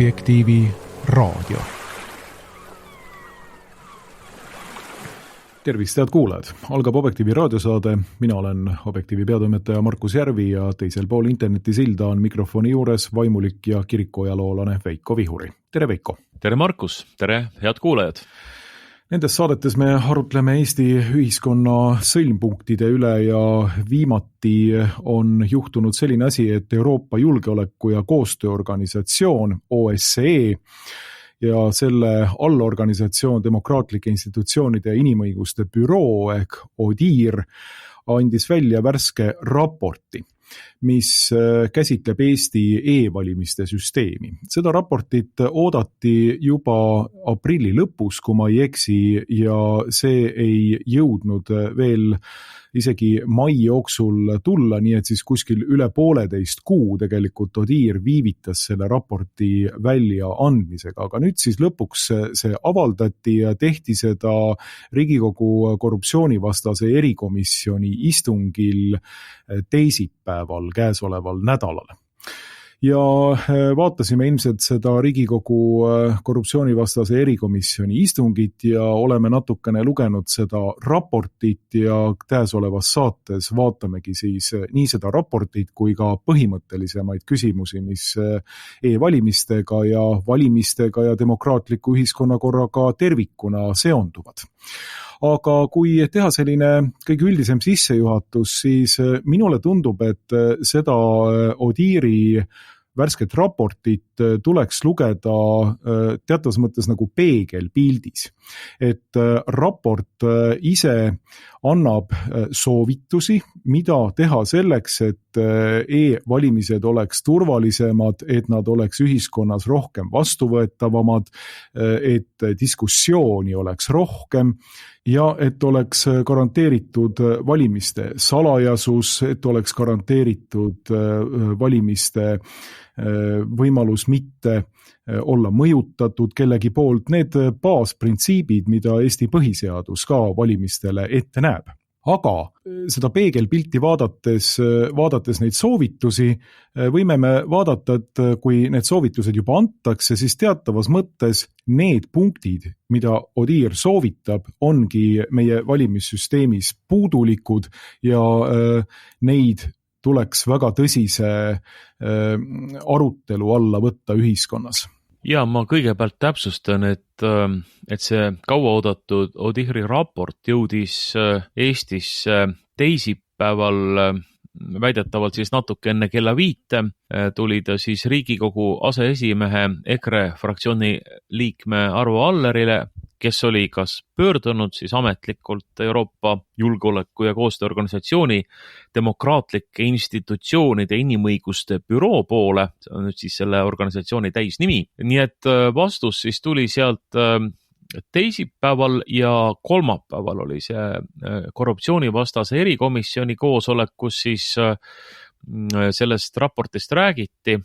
Objektiivi raadio. Tervist, head kuulajad! Algab Objektiivi raadiosaade. Mina olen Objektiivi peatoimetaja Markus Järvi ja teisel pool internetisilda on mikrofoni juures vaimulik ja kirikuajaloolane Veiko Vihuri. Tere, Veiko! Tere, Markus! Tere, head kuulajad! Nendes saadetes me arutleme Eesti ühiskonna sõlmpunktide üle ja viimati on juhtunud selline asi, et Euroopa Julgeoleku- ja Koostööorganisatsioon OSCE ja selle allorganisatsioon Demokraatlike institutsioonide ja inimõiguste büroo ehk ODIHR andis välja värske raporti, mis käsitleb Eesti e-valimiste süsteemi. Seda raportit oodati juba aprilli lõpus, kui ma ei eksi, ja see ei jõudnud veel isegi mai jooksul tulla, nii et siis kuskil üle 1,5 kuu tegelikult ODIHR viivitas selle raporti välja andmisega, aga nüüd siis lõpuks see avaldati ja tehti seda Riigikogu korruptsioonivastase erikomisjoni istungil teisipäeval käesoleval nädalal. Ja vaatasime ilmselt seda Riigikogu korruptsioonivastase erikomisjoni istungit ja oleme natukene lugenud seda raportit ja käesolevas saates vaatamegi siis nii seda raportit kui ka põhimõttelisemaid küsimusi, mis e-valimistega ja demokraatliku ühiskonnakorraga tervikuna seonduvad. Aga kui teha selline kõige üldisem sissejuhatus, siis minule tundub, et seda ODIHR-i värsket raportit tuleks lugeda teatavas mõttes nagu peegelpildis. Et raport ise annab soovitusi, mida teha selleks, et e-valimised oleks turvalisemad, et nad oleks ühiskonnas rohkem vastuvõetavamad, et diskussiooni oleks rohkem ja et oleks garanteeritud valimiste salajasus, et oleks garanteeritud valimiste võimalus mitte olla mõjutatud kellegi poolt, need baasprintsiibid, mida Eesti põhiseadus ka valimistele ette näeb. Aga seda peegelpilti vaadates neid soovitusi, võime me vaadata, et kui need soovitused juba antakse, siis teatavas mõttes need punktid, mida ODIHR soovitab, ongi meie valimissüsteemis puudulikud ja neid tuleks väga tõsise arutelu alla võtta ühiskonnas. Ja ma kõigepealt täpsustan, et see kauaoodatud ODIHR-i raport jõudis Eestisse teisipäeval väidetavalt siis natuke enne kella 5, tuli ta siis Riigikogu aseesimehe EKRE fraktsiooni liikme Arvo Allerile, kes oli kas pöördunud siis ametlikult Euroopa Julgeoleku- ja Koostööorganisatsiooni Demokraatlike institutsioonide inimõiguste büroo poole, see on nüüd siis selle organisatsiooni täisnimi. Nii et vastus siis tuli sealt teisipäeval ja kolmapäeval oli see korruptsioonivastase erikomisjoni koosolek, kus siis sellest raportist räägiti.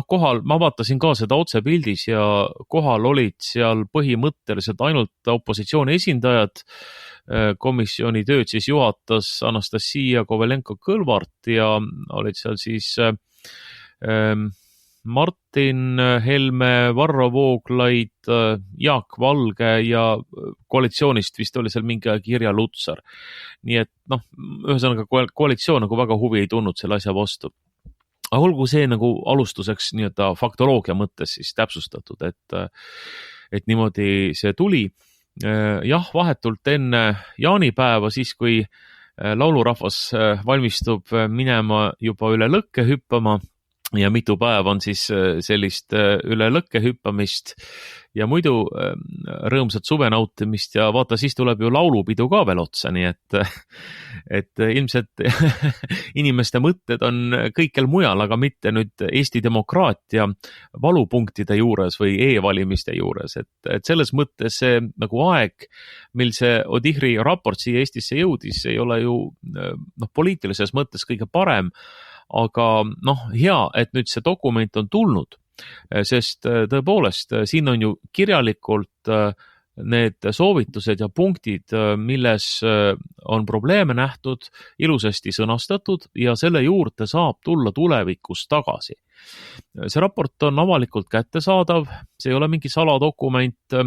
Kohal, ma vaatasin ka seda otsepildis ja kohal olid seal põhimõtteliselt ainult opositsiooni esindajad. Komisjoni tööd siis juhatas Anastasia Kovalenko-Kõlvart ja olid seal siis Martin Helme, Varro Vooglaid, Jaak Valge ja koalitsioonist vist oli seal mingi Irja Lutsar. Nii et ühesõnaga koalitsioon nagu väga huvi ei tundnud selle asja vastu. Aga olgu see nagu alustuseks nii-öelda faktoloogia mõttes siis täpsustatud, et niimoodi see tuli. Jah, vahetult enne jaanipäeva, siis kui laulurahvas valmistub minema juba üle lõkke hüppama ja mitu päeva on siis sellist üle lõkke hüppamist ja muidu rõõmsat suvenautimist ja vaata, siis tuleb ju laulupidu ka veel otsa, nii et ilmselt inimeste mõtted on kõikjal mujal, aga mitte nüüd Eesti demokraatia valupunktide juures või e-valimiste juures, et selles mõttes see nagu aeg, mil see ODIHR-i raport siia Eestisse jõudis, ei ole ju poliitilises mõttes kõige parem, aga hea, et nüüd see dokument on tulnud, sest tõepoolest siin on ju kirjalikult need soovitused ja punktid, milles on probleeme nähtud, ilusasti sõnastatud ja selle juurde saab tulla tulevikus tagasi. See raport on avalikult kättesaadav, see ei ole mingi saladokument,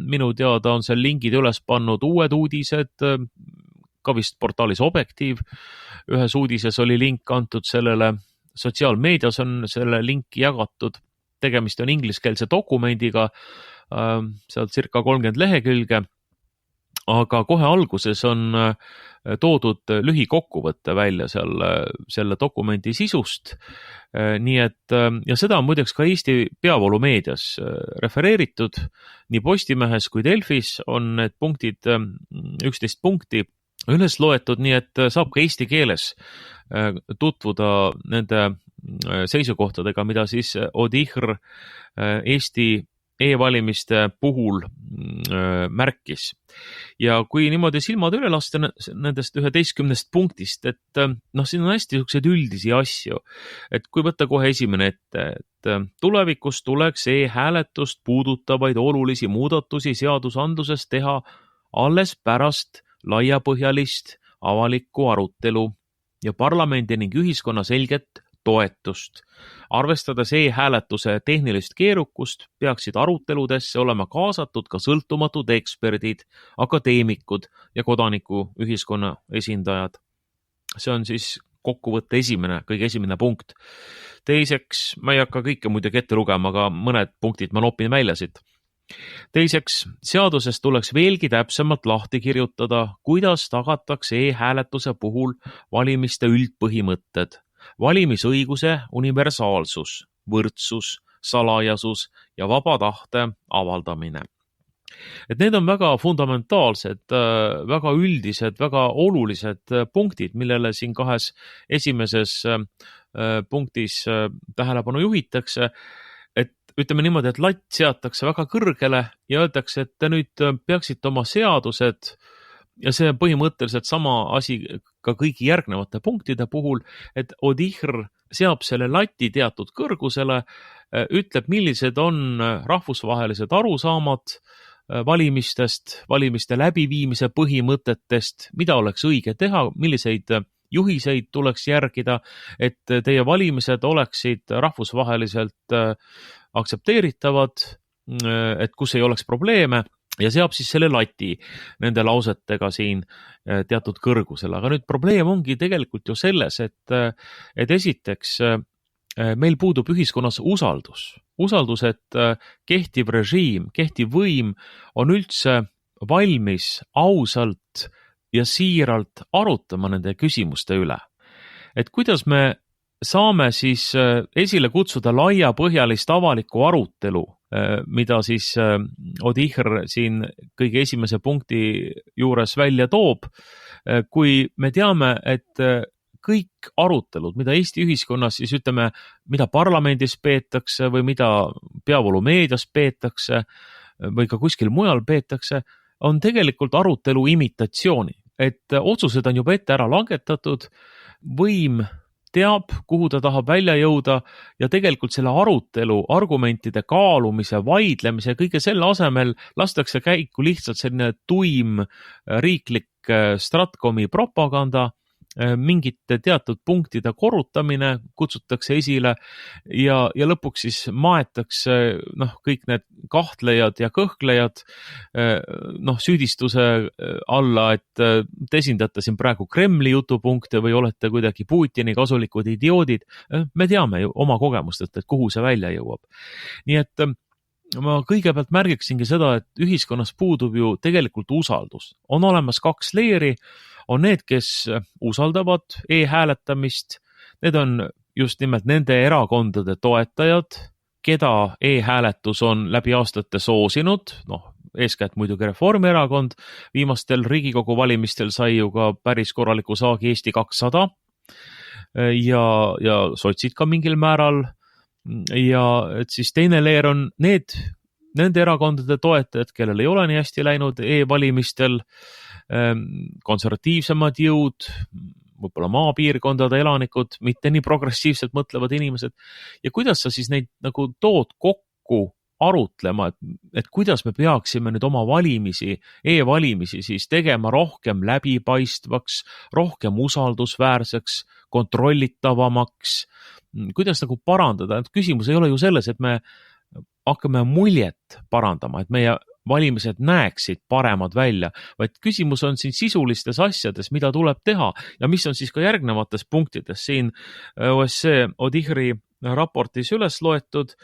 minu teada on seal lingid üles pannud Uued Uudised, ka vist portaalis Objektiiv, ühes uudises oli link antud sellele, sotsiaalmeedias on selle linki jagatud, tegemist on ingliskeelse dokumendiga, seal circa 30 lehekülge, aga kohe alguses on toodud lühikokkuvõtte välja selle dokumendi sisust, nii et, ja seda on muideks ka Eesti peavoolumeedias refereeritud, nii Postimehes kui Delfis on need punktid, 11 punkti üles loetud, nii et saab ka eesti keeles tutvuda nende seisukohtadega, mida siis ODIHR Eesti e-valimiste puhul märkis. Ja kui niimoodi silmad üle lasta nendest 11 punktist, et siin on hästi niisugused üldisi asju, et kui võtta kohe esimene ette, et tulevikus tuleks e-hääletust puudutavaid olulisi muudatusi seadusandluses teha alles pärast laiapõhjalist avalikku arutelu ja parlamendi ning ühiskonna selget toetust. Arvestades e-hääletuse tehnilist keerukust, peaksid aruteludesse olema kaasatud ka sõltumatud eksperdid, akadeemikud ja kodanikuühiskonna esindajad. See on siis kokkuvõtte kõige esimene punkt. Teiseks, ma ei hakka kõike muidugi ette lugema, aga mõned punktid ma nopin välja siit. Teiseks, seaduses tuleks veelgi täpsemalt lahti kirjutada, kuidas tagatakse e-hääletuse puhul valimiste üldpõhimõtted, valimisõiguse universaalsus, võrdsus, salajasus ja vaba tahte avaldamine. Et need on väga fundamentaalsed, väga üldised, väga olulised punktid, millele siin kahes esimeses punktis tähelepanu juhitakse, et ütleme niimoodi, et latt seatakse väga kõrgele ja öeldakse, et te nüüd peaksite oma seadused, ja see on põhimõtteliselt sama asi ka kõigi järgnevate punktide puhul, et ODIHR seab selle lati teatud kõrgusele, ütleb, millised on rahvusvahelised arusaamad valimistest, valimiste läbiviimise põhimõtetest, mida oleks õige teha, milliseid juhiseid tuleks järgida, et teie valimised oleksid rahvusvaheliselt aktsepteeritavad, et kus ei oleks probleeme ja seab siis selle lati nende lausetega siin teatud kõrgusele. Aga nüüd probleem ongi tegelikult ju selles, et esiteks meil puudub ühiskonnas usaldus, et kehtiv režiim, kehtiv võim on üldse valmis ausalt ja siiralt arutama nende küsimuste üle. Et kuidas me saame siis esile kutsuda laiapõhjalist avalikku arutelu, mida siis ODIHR siin kõige esimese punkti juures välja toob, kui me teame, et kõik arutelud, mida Eesti ühiskonnas siis ütleme, mida parlamendis peetakse või mida peavoolumeedias peetakse või ka kuskil mujal peetakse, on tegelikult arutelu imitatsiooni, et otsused on juba ette ära langetatud, võim teab, kuhu ta tahab välja jõuda ja tegelikult selle arutelu, argumentide kaalumise, vaidlemise, kõige selle asemel lastakse käiku lihtsalt selline tuim riiklik Stratkomi propaganda, mingite teatud punktide korrutamine kutsutakse esile ja lõpuks siis maetakse kõik need kahtlejad ja kõhklejad süüdistuse alla, et te esindate siin praegu Kremli jutupunkte või olete kuidagi Putini kasulikud idioodid. Me teame ju oma kogemustest, et kuhu see välja jõuab. Nii et ma kõigepealt märgiksingi seda, et ühiskonnas puudub ju tegelikult usaldus. On olemas kaks leeri, on need, kes usaldavad e-hääletamist, need on just nimelt nende erakondade toetajad, keda e-hääletus on läbi aastate soosinud, eeskätt muidugi Reformierakond, viimastel Riigikogu valimistel sai ju ka päris korraliku saagi Eesti 200 ja sotsid ka mingil määral, ja et siis teine leer on nende erakondade toetajad, kellel ei ole nii hästi läinud e-valimistel, konservatiivsemad jõud, võib-olla maapiirkondade elanikud, mitte nii progressiivselt mõtlevad inimesed. Ja kuidas sa siis neid nagu tood kokku arutlema, et kuidas me peaksime nüüd oma valimisi, e-valimisi siis tegema rohkem läbipaistvaks, rohkem usaldusväärseks, kontrollitavamaks, kuidas nagu parandada, et küsimus ei ole ju selles, et me hakkame muljet parandama, et meie valimised näeksid paremad välja, vaid küsimus on siin sisulistes asjades, mida tuleb teha ja mis on siis ka järgnevates punktides siin OSCE ODIHR-i raportis üles loetud.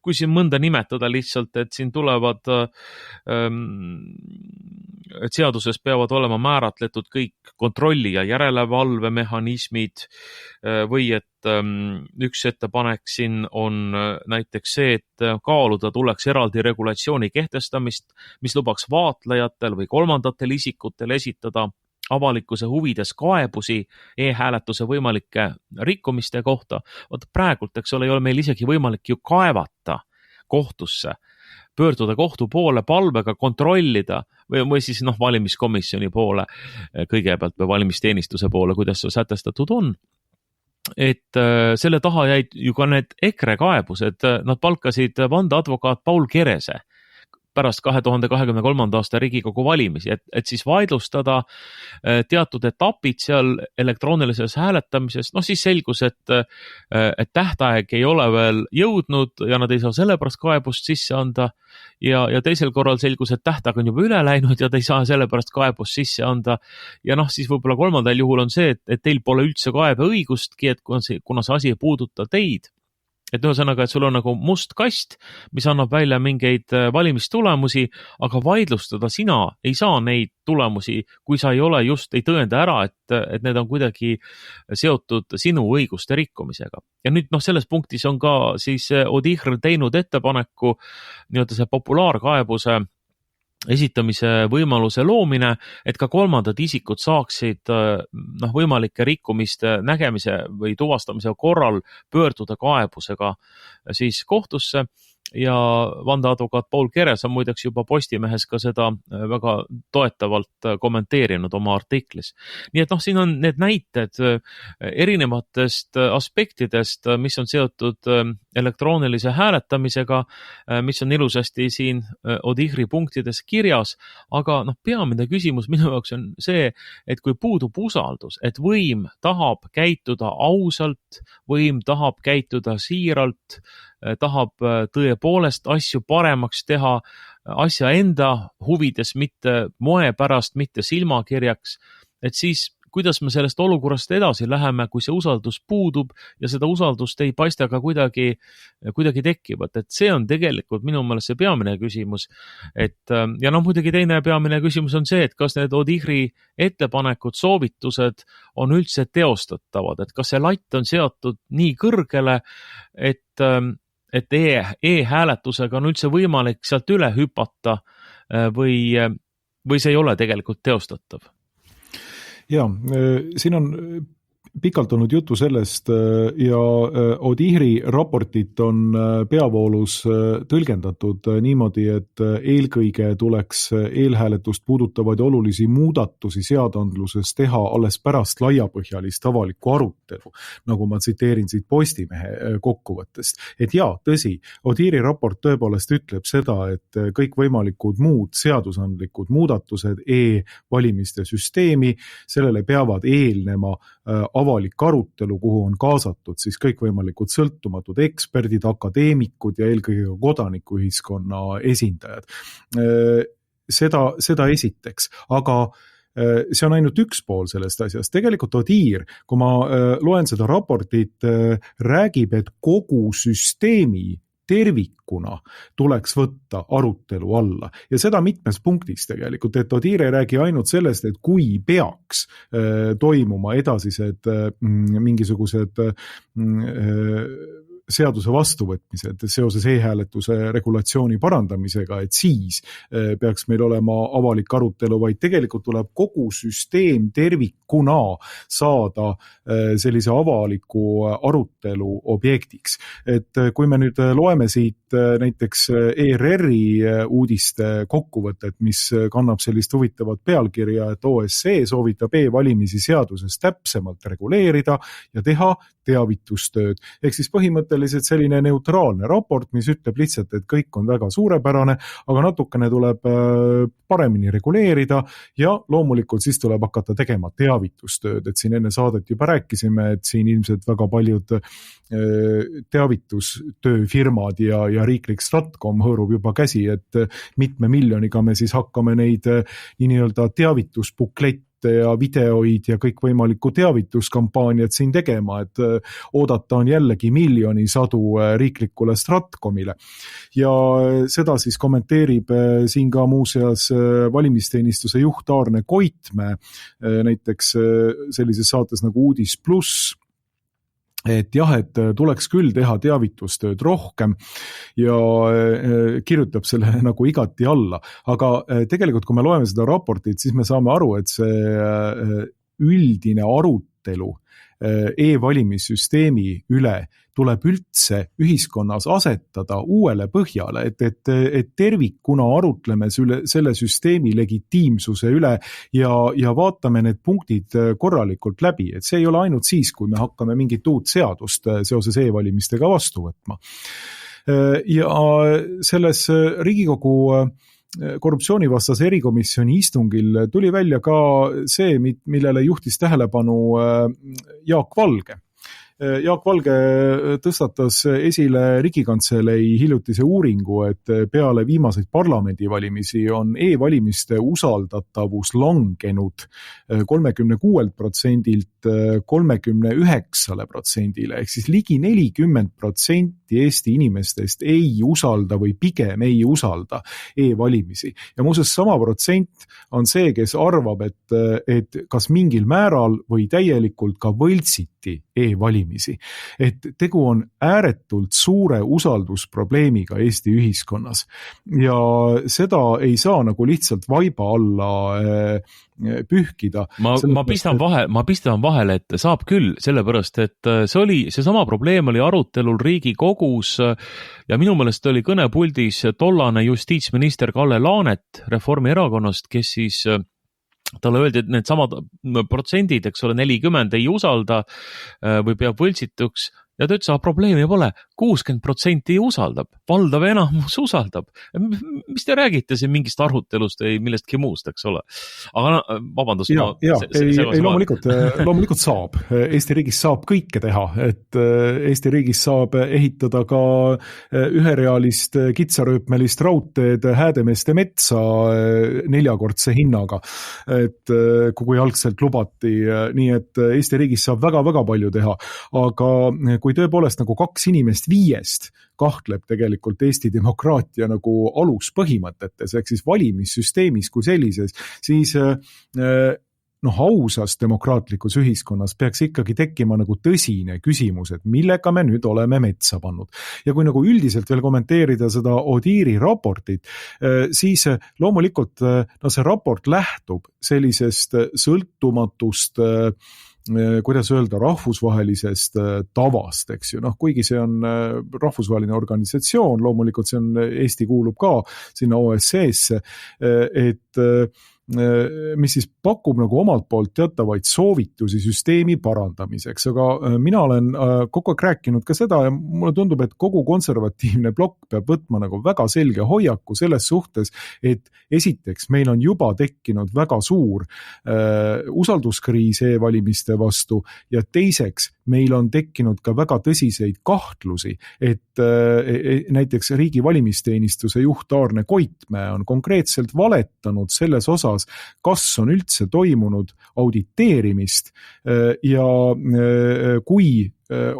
Kui siin mõnda nimetada lihtsalt, et siin tulevad, et seaduses peavad olema määratletud kõik kontrolli ja järelevalvemehhanismid või et üks ettepanek siin on näiteks see, et kaaluda tuleks eraldi regulatsiooni kehtestamist, mis lubaks vaatlejatel või kolmandatel isikutel esitada avalikkuse huvides kaebusi e-hääletuse võimalike rikkumiste kohta. Praegult, eks ole, ei ole meil isegi võimalik ju kaevata kohtusse, pöörduda kohtu poole palvega kontrollida või siis valimiskomisjoni poole kõigepealt või valimisteenistuse poole, kuidas see sätestatud on. Et selle taha jäid ju ka need EKRE kaebused, nad palkasid vandeadvokaat Paul Kerese pärast 2023. aasta Riigikogu valimisi, et siis vaidlustada teatud etapid seal elektroonilises hääletamises. Siis selgus, et tähtaeg ei ole veel jõudnud ja nad ei saa sellepärast kaebust sisse anda ja teisel korral selgus, et tähtaeg on juba üle läinud ja te ei saa sellepärast kaebust sisse anda. Ja siis võib-olla kolmandal juhul on see, et teil pole üldse kaebeõigustki, et kuna see asi ei puuduta teid. Et ühesõnaga, et sul on nagu must kast, mis annab välja mingeid valimistulemusi, aga vaidlustada sina ei saa neid tulemusi, kui sa ei ole ei tõenda ära, et need on kuidagi seotud sinu õiguste rikkumisega. Ja nüüd selles punktis on ka siis ODIHR teinud ettepaneku see populaarkaebuse esitamise võimaluse loomine, et ka kolmandad isikud saaksid võimalike rikkumiste nägemise või tuvastamise korral pöörduda kaebusega siis kohtusse. Ja vandeadvokaat Paul Keres on muideks juba Postimehes ka seda väga toetavalt kommenteerinud oma artiklis. Nii et siin on need näited erinevatest aspektidest, mis on seotud elektroonilise hääletamisega, mis on ilusasti siin ODIHR-i punktides kirjas, aga peamine küsimus minu jaoks on see, et kui puudub usaldus, et võim tahab käituda ausalt, võim tahab käituda siiralt, tahab tõepoolest asju paremaks teha, asja enda huvides, mitte moe pärast, mitte silmakirjaks, et siis kuidas me sellest olukorrast edasi läheme, kui see usaldus puudub ja seda usaldust ei paista ka kuidagi tekkivat, et see on tegelikult minu meelest see peamine küsimus. Ja muidugi teine peamine küsimus on see, et kas need ODIHR-i ettepanekud, soovitused on üldse teostatavad, et kas see latt on seatud nii kõrgele, et e-hääletusega on üldse võimalik sealt üle hüpata või see ei ole tegelikult teostatav? Ja, siin on pikalt olnud juttu sellest ja ODIHR-i raportit on peavoolus tõlgendatud niimoodi, et eelkõige tuleks eelhääletust puudutavaid olulisi muudatusi seadandluses teha alles pärast laiapõhjalist avalikku arutelu, nagu ma tsiteerin siit Postimehe kokkuvõttest. Et tõsi, ODIHR-i raport tõepoolest ütleb seda, et kõikvõimalikud muud seadusandlikud muudatused e-valimiste süsteemi, sellele peavad eelnema avalik arutelu, kuhu on kaasatud siis kõikvõimalikud sõltumatud eksperdid, akadeemikud ja eelkõige kodanikuühiskonna esindajad. Seda esiteks, aga see on ainult üks pool sellest asjast. Tegelikult ODIHR, kui ma loen seda raportit, räägib, et kogu süsteemi tervikuna tuleks võtta arutelu alla. Ja seda mitmes punktis tegelikult, et ODIHR ei räägi ainult sellest, et kui peaks toimuma edasised mingisugused seaduse vastuvõtmised seoses e-hääletuse regulatsiooni parandamisega, et siis peaks meil olema avalik arutelu, vaid tegelikult tuleb kogu süsteem tervikuna saada sellise avaliku arutelu objektiks. Et kui me nüüd loeme siit näiteks ERR-i uudiste kokkuvõtet, mis kannab sellist huvitavat pealkirja, et OSCE soovitab e-valimisi seaduses täpsemalt reguleerida ja teha teavitustööd. Ehk siis põhimõtteliselt suhteliselt selline neutraalne raport, mis ütleb lihtsalt, et kõik on väga suurepärane, aga natukene tuleb paremini reguleerida ja loomulikult siis tuleb hakata tegema teavitustööd, et siin enne saadet juba rääkisime, et siin ilmselt väga paljud teavitustööfirmad ja riiklik Stratcom hõõrub juba käsi, et mitme miljoniga me siis hakkame neid nii-öelda teavitusbuklette ja videoid ja kõikvõimalikku teavituskampaaniat siin tegema, et oodata on jällegi miljonisadu riiklikule Stratcomile. Ja seda siis kommenteerib siin ka muuseas valimisteenistuse juht Aarne Koitmäe, näiteks sellises saates nagu Uudis Plus, et jah, et tuleks küll teha teavitustööd rohkem ja kirjutab selle nagu igati alla, aga tegelikult kui me loeme seda raportit, siis me saame aru, et see üldine arutelu e-valimissüsteemi üle tuleb üldse ühiskonnas asetada uuele põhjale, et tervikuna arutleme selle süsteemi legitiimsuse üle ja vaatame need punktid korralikult läbi, et see ei ole ainult siis, kui me hakkame mingit uut seadust seoses e-valimistega vastu võtma. Ja selles Riigikogu korruptsioonivastase erikomisjoni istungil tuli välja ka see, millele juhtis tähelepanu Jaak Valge. Jaak Valge tõstatas esile Riigikantselei hiljutise uuringu, et peale viimaseid parlamendivalimisi on e-valimiste usaldatavus langenud 36%-lt 39%-le, ehk siis ligi 40% Eesti inimestest ei usalda või pigem ei usalda e-valimisi. Ja muuseas sama protsent on see, kes arvab, et kas mingil määral või täielikult ka võltsiti e-valimisi. Et tegu on ääretult suure usaldusprobleemiga Eesti ühiskonnas ja seda ei saa nagu lihtsalt vaiba alla pühkida. Ma pistan vahele, et saab küll, sellepärast, et seesama probleem oli arutelul Riigikogus ja minu meelest oli kõnepuldis tollane justiitsminister Kalle Laanet Reformierakonnast, kes siis talle öeldi, et need samad protsendid, eks ole, 40 ei usalda või peab võltsituks ja ta ütles, probleemi pole, 60% usaldab, valdav enamus usaldab. Mis te räägite siin mingist arutelust või millestki muust, eks ole? Aga vabandust. Loomulikult saab. Eesti riigis saab kõike teha, et Eesti riigis saab ehitada ka üherealist kitsarööpmelist raudteed Häädemeeste metsa 4-kordse hinnaga, et kui algselt lubati, nii et Eesti riigis saab väga-väga palju teha, aga kui tõepoolest nagu 2 inimest 5 kahtleb tegelikult Eesti demokraatia nagu aluspõhimõtetes, ehk siis valimissüsteemis kui sellises, siis ausas demokraatlikus ühiskonnas peaks ikkagi tekkima nagu tõsine küsimus, et millega me nüüd oleme metsa pannud. Ja kui nagu üldiselt veel kommenteerida seda Odiiri raportit, siis loomulikult see raport lähtub sellisest sõltumatust kuidas öelda, rahvusvahelisest tavast, eks ju, kuigi see on rahvusvaheline organisatsioon, loomulikult see on, Eesti kuulub ka sinna OSCE-sse, et mis siis pakub nagu omalt poolt teatavaid soovitusi süsteemi parandamiseks, aga mina olen kogu aeg rääkinud ka seda ja mulle tundub, et kogu konservatiivne blokk peab võtma nagu väga selge hoiaku selles suhtes, et esiteks meil on juba tekkinud väga suur usalduskriis e-valimiste vastu ja teiseks meil on tekkinud ka väga tõsiseid kahtlusi, et näiteks riigi valimisteenistuse juht Aarne Koitmäe on konkreetselt valetanud selles osas, kas on üldse toimunud auditeerimist ja kui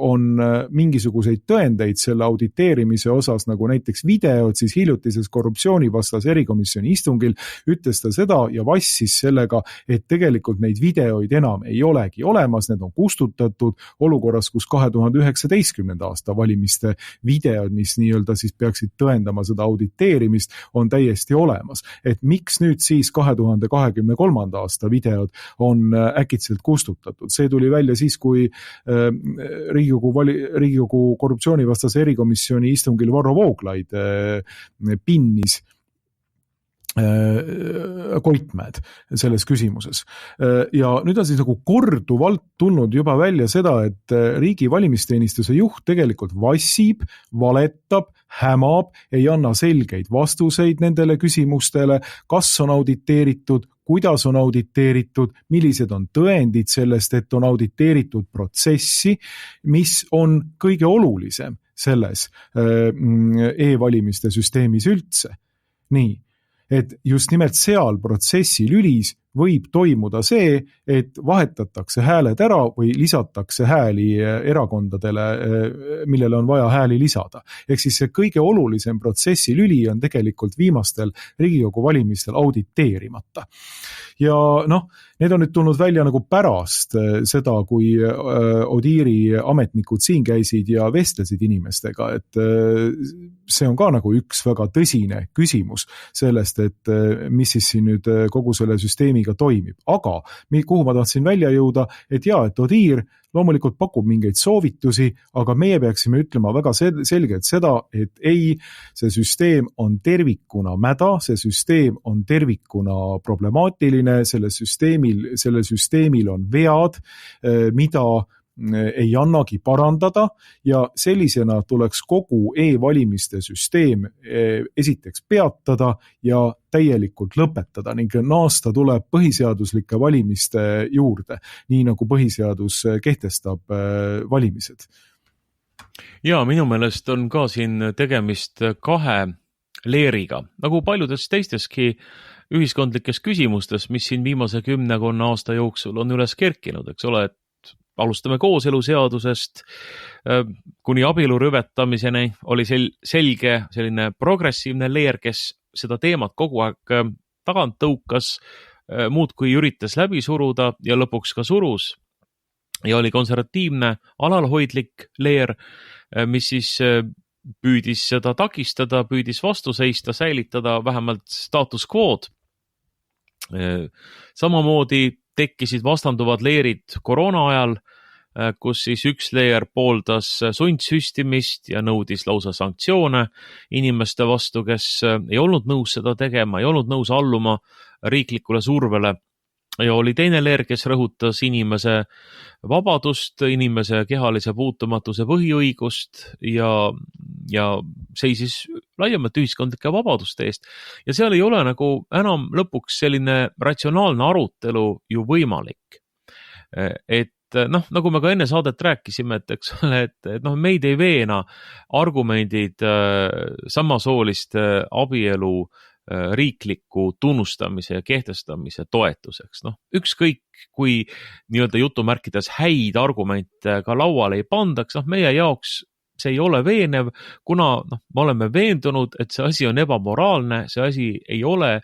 on mingisuguseid tõendeid selle auditeerimise osas, nagu näiteks videod, siis hiljutises korruptsioonivastase erikomisjoni istungil ütles ta seda ja vassis sellega, et tegelikult neid videoid enam ei olegi olemas, need on kustutatud olukorras, kus 2019. aasta valimiste videod, mis nii-öelda siis peaksid tõendama seda auditeerimist, on täiesti olemas. Et miks nüüd siis 2023. aasta videod on äkitselt kustutatud? See tuli välja siis, kui Riigikogu korruptsioonivastase erikomisjoni istungil Varro Vooglaid pinnis Koitmäed selles küsimuses. Ja nüüd on siis nagu korduvalt tulnud juba välja seda, et riigi valimisteenistuse juht tegelikult vassib, valetab, hämab, ei anna selgeid vastuseid nendele küsimustele, kas on auditeeritud, kuidas on auditeeritud, millised on tõendid sellest, et on auditeeritud protsessi, mis on kõige olulisem selles e-valimiste süsteemis üldse. Nii, et just nimelt seal protsessi lülis võib toimuda see, et vahetatakse hääled ära või lisatakse hääli erakondadele, millele on vaja hääli lisada. Ehk siis see kõige olulisem protsessi lüli on tegelikult viimastel Riigikogu valimistel auditeerimata. Ja need on nüüd tulnud välja nagu pärast seda, kui Odiiri ametnikud siin käisid ja vestlesid inimestega, et see on ka nagu üks väga tõsine küsimus sellest, et mis siis siin nüüd kogu selle süsteemiga toimib. Aga kuhu ma tahtsin välja jõuda, et et Odiir loomulikult pakub mingeid soovitusi, aga meie peaksime ütlema väga selgelt seda, et ei, see süsteem on tervikuna mäda, see süsteem on tervikuna problemaatiline, sellel süsteemil on vead, mida ei annagi parandada ja sellisena tuleks kogu e-valimiste süsteem esiteks peatada ja täielikult lõpetada ning naasta tuleb põhiseaduslike valimiste juurde, nii nagu põhiseadus kehtestab valimised. Ja minu meelest on ka siin tegemist kahe leeriga, nagu paljudes teisteski ühiskondlikes küsimustes, mis siin viimase 10 aasta jooksul on üles kerkinud, eks ole, et alustame kooseluseadusest kuni abielu rüvetamiseni oli selge selline progressiivne leer, kes seda teemat kogu aeg tagant tõukas, muudkui üritas läbi suruda ja lõpuks ka surus. Ja oli konservatiivne alalhoidlik leer, mis siis püüdis seda takistada, püüdis vastu seista, säilitada vähemalt status quo'd. Samamoodi tekkisid vastanduvad leerid koroona ajal, kus siis üks leer pooldas sundsüstimist ja nõudis lausa sanktsioone inimeste vastu, kes ei olnud nõus seda tegema, ei olnud nõus alluma riiklikule survele. Ja oli teine leer, kes rõhutas inimese vabadust, inimese kehalise puutumatuse põhiõigust ja seisis laiemalt ühiskondlike vabaduste eest. Ja seal ei ole nagu enam lõpuks selline ratsionaalne arutelu ju võimalik. Et nagu me ka enne saadet rääkisime, et eks ole, et meid ei veena argumendid samasooliste abielu riikliku tunnustamise ja kehtestamise toetuseks. Ükskõik, kui nii-öelda jutumärkides häid argumente ka lauale ei pandaks, meie jaoks see ei ole veenev, kuna me oleme veendunud, et see asi on ebamoraalne, see asi ei ole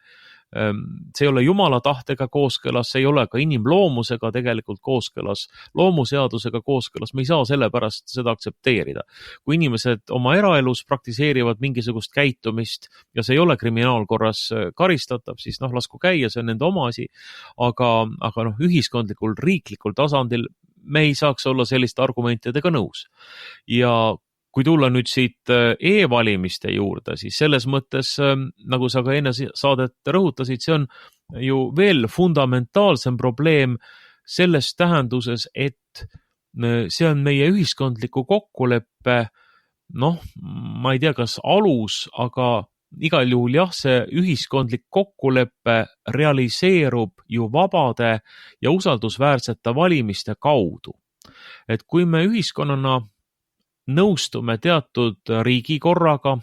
Jumala tahtega kooskõlas, see ei ole ka inimloomusega tegelikult kooskõlas, loomuseadusega kooskõlas, me ei saa sellepärast seda aktsepteerida. Kui inimesed oma eraelus praktiseerivad mingisugust käitumist ja see ei ole kriminaalkorras karistatav, siis lasku käia, see on nende oma asi, aga ühiskondlikul, riiklikul tasandil me ei saaks olla selliste argumentidega nõus. Ja kui tulla nüüd siit e-valimiste juurde, siis selles mõttes, nagu sa ka enne saadet rõhutasid, see on ju veel fundamentaalsem probleem selles tähenduses, et see on meie ühiskondliku kokkuleppe, ma ei tea, kas alus, aga igal juhul jah, see ühiskondlik kokkulepe realiseerub ju vabade ja usaldusväärsete valimiste kaudu. Et kui me ühiskonnana nõustume teatud riigikorraga,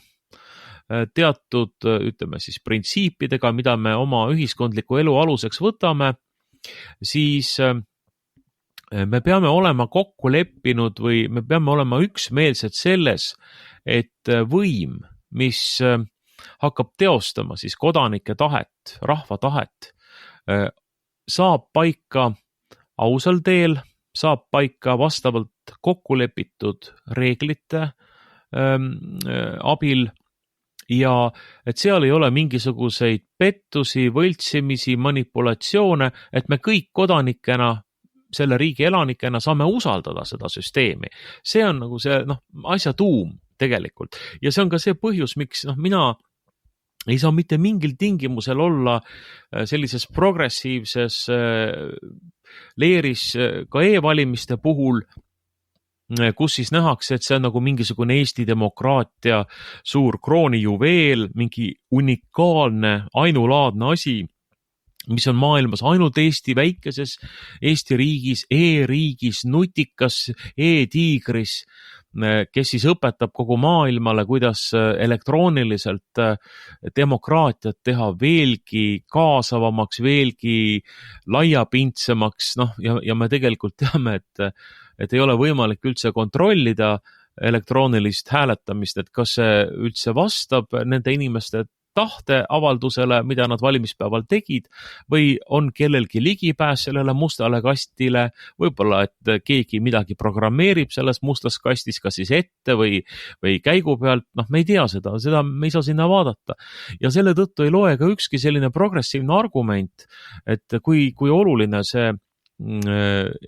teatud, ütleme siis, printsiipidega, mida me oma ühiskondliku elu aluseks võtame, siis me peame olema kokku leppinud või me peame olema üksmeelsed selles, et võim, mis hakkab teostama siis kodanike tahet, rahva tahet, saab paika ausal teel, saab paika vastavalt kokkulepitud reeglite abil ja et seal ei ole mingisuguseid pettusi, võltsimisi, manipulatsioone, et me kõik kodanikena, selle riigi elanikena saame usaldada seda süsteemi. See on nagu see asja tuum tegelikult ja see on ka see põhjus, miks mina ei saa mitte mingil tingimusel olla sellises progressiivses leeris ka e-valimiste puhul, kus siis nähakse, et see on nagu mingisugune Eesti demokraatia suur kroonijuveel, mingi unikaalne, ainulaadne asi, mis on maailmas ainult Eesti väikeses Eesti riigis, e-riigis, nutikas e-tiigris, kes siis õpetab kogu maailmale, kuidas elektrooniliselt demokraatiat teha veelgi kaasavamaks, veelgi laiapindsemaks, ja me tegelikult teame, et ei ole võimalik üldse kontrollida elektroonilist hääletamist, et kas see üldse vastab nende inimeste tahteavaldusele, mida nad valimispäeval tegid, või on kellelgi ligipääs sellele mustale kastile, võib-olla, et keegi midagi programmeerib selles mustas kastis, kas siis ette või käigu pealt, me ei tea seda me ei saa sinna vaadata. Ja selle tõttu ei loe ka ükski selline progressiivne argument, et kui oluline see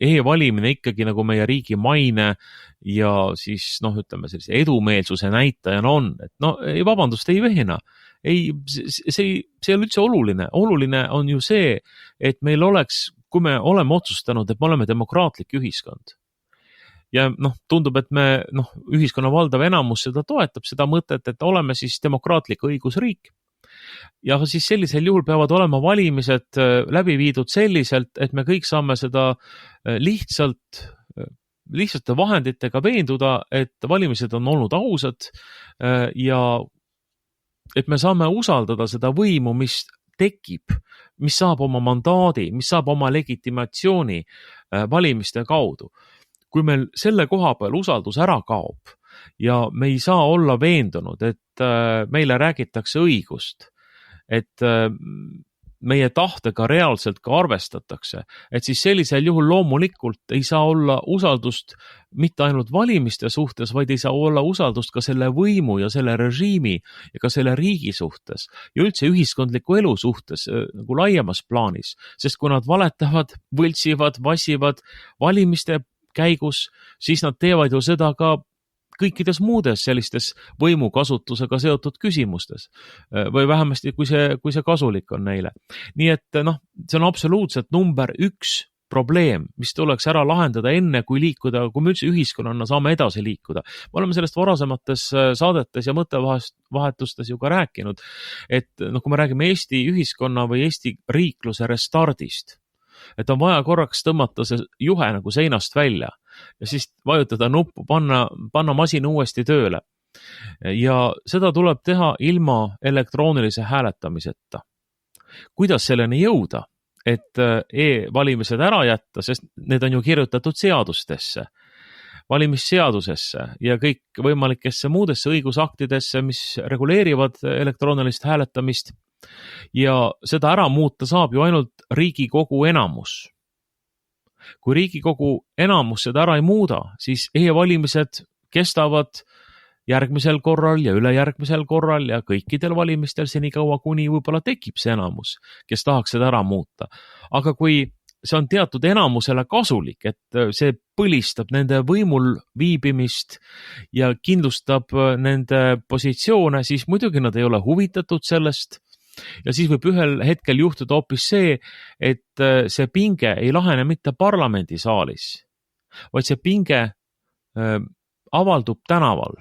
e-valimine ikkagi nagu meie riigi maine ja siis ütleme sellise edumeelsuse näitajana on, et ei, vabandust, ei veena. Ei, see ei ole üldse oluline. Oluline on ju see, et meil oleks, kui me oleme otsustanud, et me oleme demokraatlik ühiskond. Ja tundub, et me, ühiskonna valdav enamus seda toetab, seda mõtet, et oleme siis demokraatlik õigusriik. Ja siis sellisel juhul peavad olema valimised läbi viidud selliselt, et me kõik saame seda lihtsate vahenditega veenduda, et valimised on olnud ausad ja et me saame usaldada seda võimu, mis tekib, mis saab oma mandaadi, mis saab oma legitimatsiooni valimiste kaudu. Kui meil selle koha peal usaldus ära kaob ja me ei saa olla veendunud, et meile räägitakse õigust, et meie tahtega reaalselt ka arvestatakse, et siis sellisel juhul loomulikult ei saa olla usaldust mitte ainult valimiste suhtes, vaid ei saa olla usaldust ka selle võimu ja selle režiimi ja ka selle riigi suhtes ja üldse ühiskondliku elu suhtes nagu laiemas plaanis, sest kui nad valetavad, võltsivad, vassivad valimiste käigus, siis nad teevad ju seda ka kõikides muudes sellistes võimukasutusega seotud küsimustes või vähemasti, kui see kasulik on neile. Nii et see on absoluutselt number 1 probleem, mis tuleks ära lahendada enne, kui me üldse ühiskonnana saame edasi liikuda. Me oleme sellest varasemates saadetes ja mõttevahetustes ju ka rääkinud, et kui me räägime Eesti ühiskonna või Eesti riikluse restardist, et on vaja korraks tõmmata see juhe nagu seinast välja ja siis vajutada nuppu, panna masin uuesti tööle. Ja seda tuleb teha ilma elektroonilise hääletamiseta. Kuidas selleni jõuda, et e-valimised ära jätta, sest need on ju kirjutatud seadustesse, valimisseadusesse ja kõik võimalikesse muudesse õigusaktidesse, mis reguleerivad elektroonilist hääletamist. Ja seda ära muuta saab ju ainult Riigikogu enamus. Kui Riigikogu enamus seda ära ei muuda, siis e-valimised kestavad järgmisel korral ja ülejärgmisel korral ja kõikidel valimistel senikaua, kuni võib-olla tekib see enamus, kes tahaks seda ära muuta. Aga kui see on teatud enamusele kasulik, et see põlistab nende võimul viibimist ja kindlustab nende positsioone, siis muidugi nad ei ole huvitatud sellest. Ja siis võib ühel hetkel juhtuda hoopis see, et see pinge ei lahene mitte parlamendisaalis, vaid see pinge avaldub tänaval.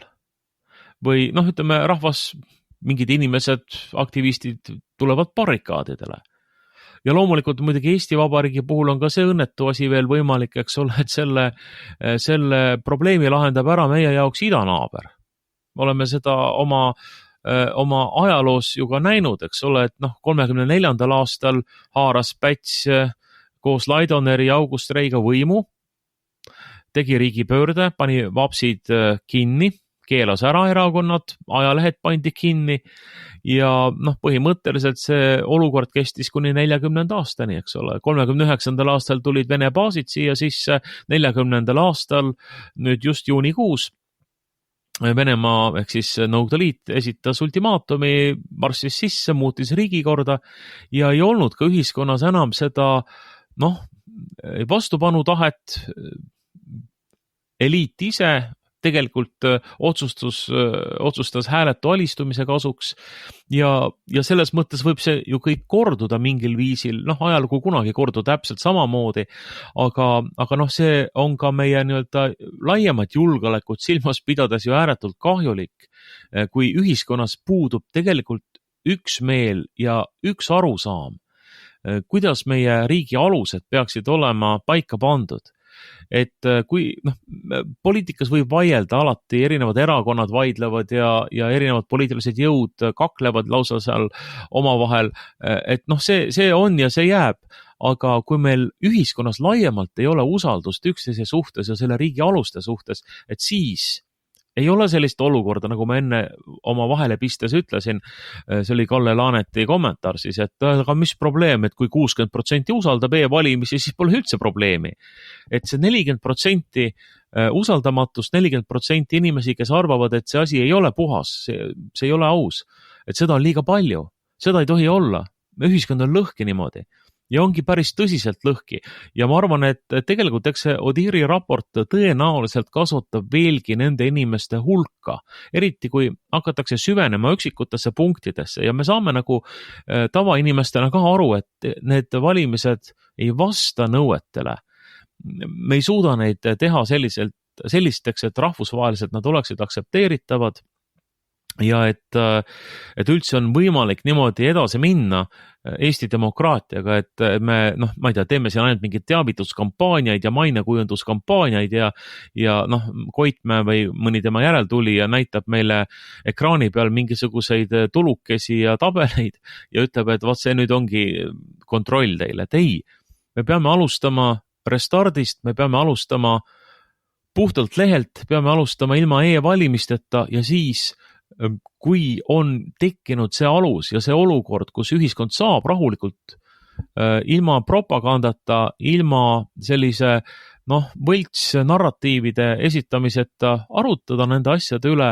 Või ütleme, rahvas, mingid inimesed, aktivistid tulevad barrikaadidele. Ja loomulikult muidugi Eesti Vabariigi puhul on ka see õnnetu asi veel võimalik, eks ole, et selle probleemi lahendab ära meie jaoks idanaaber. Me oleme seda oma ajaloos ju ka näinud, eks ole, et 34. aastal haaras Päts koos Laidoneri ja August Reiga võimu, tegi riigipöörde, pani vapsid kinni, keelas ära erakonnad, ajalehed pandi kinni ja põhimõtteliselt see olukord kestis kuni 40. aastani, eks ole. 39. aastal tulid Vene baasid siia sisse, 40. aastal nüüd just juunikuus Venemaa ehk siis Nõukogude Liit esitas ultimaatumi, marssis sisse, muutis riigikorda ja ei olnud ka ühiskonnas enam seda vastupanutahet. Eliit ise tegelikult otsustas hääletu alistumise kasuks ja selles mõttes võib see ju kõik korduda mingil viisil, ajalugu kunagi kordu täpselt samamoodi, aga see on ka meie nii-öelda laiemat julgeolekut silmas pidades ju ääretult kahjulik, kui ühiskonnas puudub tegelikult üksmeel ja üks arusaam, kuidas meie riigi alused peaksid olema paika pandud. Et kui poliitikas võib vaielda, alati erinevad erakonnad vaidlevad ja erinevad poliitilised jõud kaklevad lausa seal omavahel, et see on ja see jääb, aga kui meil ühiskonnas laiemalt ei ole usaldust üksteise suhtes ja selle riigi aluste suhtes, et siis ei ole sellist olukorda, nagu ma enne oma vahele pistes ütlesin, see oli Kalle Laaneti kommentaar siis, et aga mis probleem, et kui 60% usaldab e-valimisi, siis pole üldse probleemi. Et see 40% usaldamatust, 40% inimesi, kes arvavad, et see asi ei ole puhas, see ei ole aus, et seda on liiga palju, seda ei tohi olla, ühiskond on lõhki niimoodi. Ja ongi päris tõsiselt lõhki. Ja ma arvan, et tegelikult eks see Odihri raport tõenäoliselt kasvatab veelgi nende inimeste hulka, eriti kui hakatakse süvenema üksikutesse punktidesse ja me saame nagu tavainimestena ka aru, et need valimised ei vasta nõuetele. Me ei suuda neid teha sellisteks, et rahvusvaheliselt nad oleksid aktsepteeritavad ja et üldse on võimalik niimoodi edasi minna Eesti demokraatiaga, et me, ma ei tea, teeme siin ainult mingid teavituskampaaniaid ja mainekujunduskampaaniaid ja Koitmäe või mõni tema järeltulija näitab meile ekraani peal mingisuguseid tulukesi ja tabeleid ja ütleb, et vaat see nüüd ongi kontroll teile. Et ei, me peame alustama restardist, me peame alustama puhtalt lehelt, peame alustama ilma e-valimisteta ja siis kui on tekkinud see alus ja see olukord, kus ühiskond saab rahulikult ilma propagandata, ilma sellise võlts narratiivide esitamiseta arutada nende asjade üle,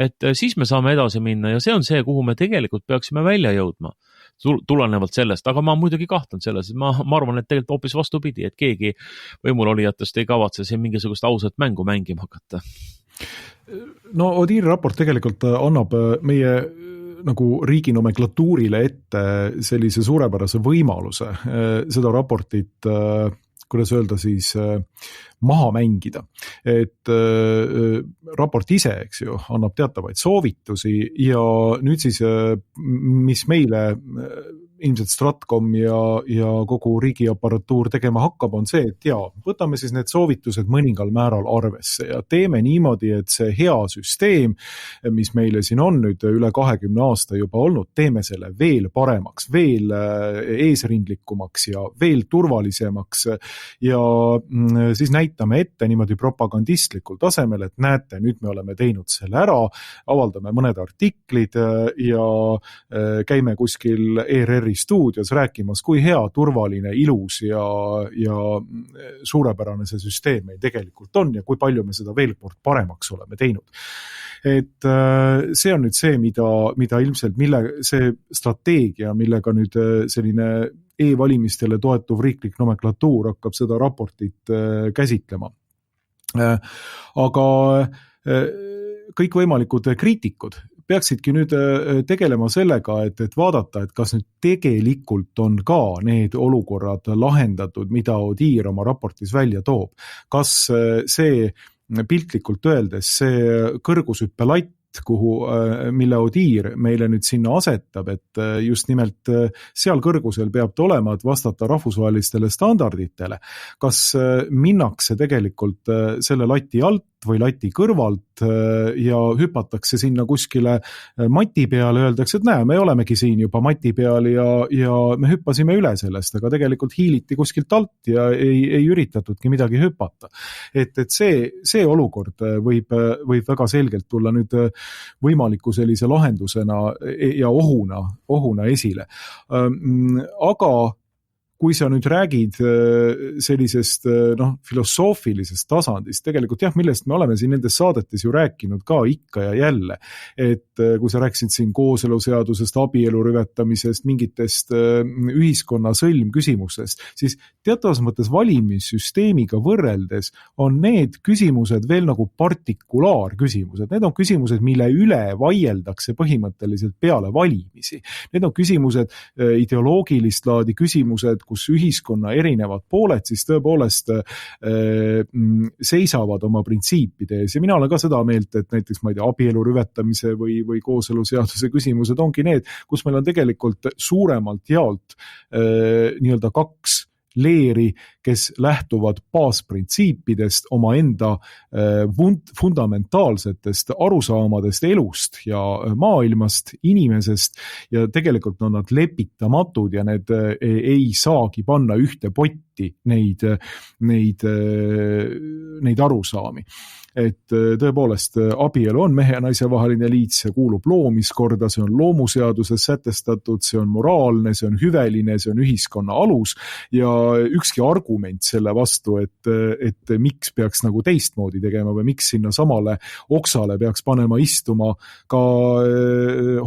et siis me saame edasi minna ja see on see, kuhu me tegelikult peaksime välja jõudma tulenevalt sellest, aga ma muidugi kahtlen selles, ma arvan, et tegelikult hoopis vastupidi, et keegi võimulolijatest ei kavatse siin mingisugust ausat mängu mängima hakata. No Odihri raport tegelikult annab meie nagu riigi nomenklatuurile ette sellise suurepärase võimaluse seda raportit, kuidas öelda siis, maha mängida. Et raport ise, eks ju, annab teatavaid soovitusi ja nüüd siis, mis meile ilmselt Stratcom ja kogu riigiaparatuur tegema hakkab, on see, et võtame siis need soovitused mõningal määral arvesse ja teeme niimoodi, et see hea süsteem, mis meile siin on nüüd üle 20 aasta juba olnud, teeme selle veel paremaks, veel eesringlikumaks ja veel turvalisemaks ja siis näitame ette niimoodi propagandistlikul tasemel, et näete, nüüd me oleme teinud selle ära, avaldame mõned artiklid ja käime kuskil ERR stuudios rääkimas, kui hea, turvaline, ilus ja suurepärane see süsteem meil tegelikult on ja kui palju me seda veel kord paremaks oleme teinud. Et see on nüüd see, mida ilmselt, see strateegia, millega nüüd selline e-valimistele toetuv riiklik nomenklatuur hakkab seda raportit käsitlema. Aga kõikvõimalikud kriitikud peaksidki nüüd tegelema sellega, et vaadata, et kas nüüd tegelikult on ka need olukorrad lahendatud, mida Odihir oma raportis välja toob. Kas see piltlikult öeldes, see kõrgushüppelatt, mille Odihir meile nüüd sinna asetab, et just nimelt seal kõrgusel peab ta olema, et vastata rahvusvahelistele standarditele. Kas minnakse tegelikult selle lati alt või lati kõrvalt ja hüpatakse sinna kuskile mati peale, öeldakse, et näe, me olemegi siin juba mati peal ja me hüppasime üle sellest, aga tegelikult hiiliti kuskilt alt ja ei üritatudki midagi hüpata. Et see olukord võib väga selgelt tulla nüüd võimaliku sellise lahendusena ja ohuna esile. Aga kui sa nüüd räägid sellisest filosoofilisest tasandist, tegelikult jah, millest me oleme siin nendes saadetes ju rääkinud ka ikka ja jälle, et kui sa rääkisid siin kooseluseadusest, abielu rüvetamisest, mingitest ühiskonna sõlmküsimustest, siis teatavas mõttes valimissüsteemiga võrreldes on need küsimused veel nagu partikulaarküsimused. Need on küsimused, mille üle vaieldakse põhimõtteliselt peale valimisi. Need on küsimused, ideoloogilist laadi küsimused, kus ühiskonna erinevad pooled siis tõepoolest seisavad oma printsiipide ees. Ja mina olen ka seda meelt, et näiteks ma ei tea, abielu rüvetamise või kooseluseaduse küsimused ongi need, kus meil on tegelikult suuremalt jaolt nii-öelda kaks leeri, kes lähtuvad baasprintsiipidest, omaenda fundamentaalsetest arusaamadest elust ja maailmast, inimesest ja tegelikult on nad lepitamatud ja need ei saagi panna ühte potti neid arusaami. Et tõepoolest abielu on mehe ja naise vaheline liit, see kuulub loomiskorda, see on loomuseaduses sätestatud, see on moraalne, see on hüveline, see on ühiskonna alus ja ükski argument selle vastu, et miks peaks nagu teistmoodi tegema või miks sinna samale oksale peaks panema istuma ka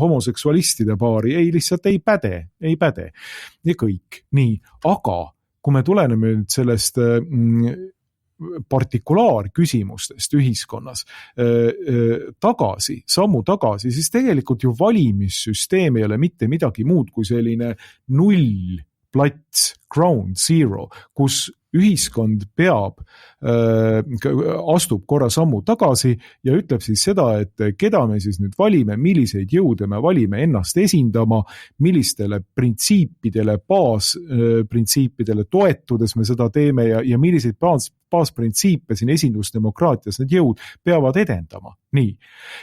homoseksualistide paari, lihtsalt ei päde. Ja kõik. Nii, aga kui me tuleneme nüüd sellest partikulaarküsimustest ühiskonnas sammu tagasi, siis tegelikult ju valimissüsteem ei ole mitte midagi muud kui selline nullplats, ground zero, kus ühiskond astub korra sammu tagasi ja ütleb siis seda, et keda me siis nüüd valime, milliseid jõude me valime ennast esindama, millistele printsiipidele, baasprintsiipidele toetudes me seda teeme ja milliseid baasprintsiipe siin esindusdemokraatias need jõud peavad edendama. Nii.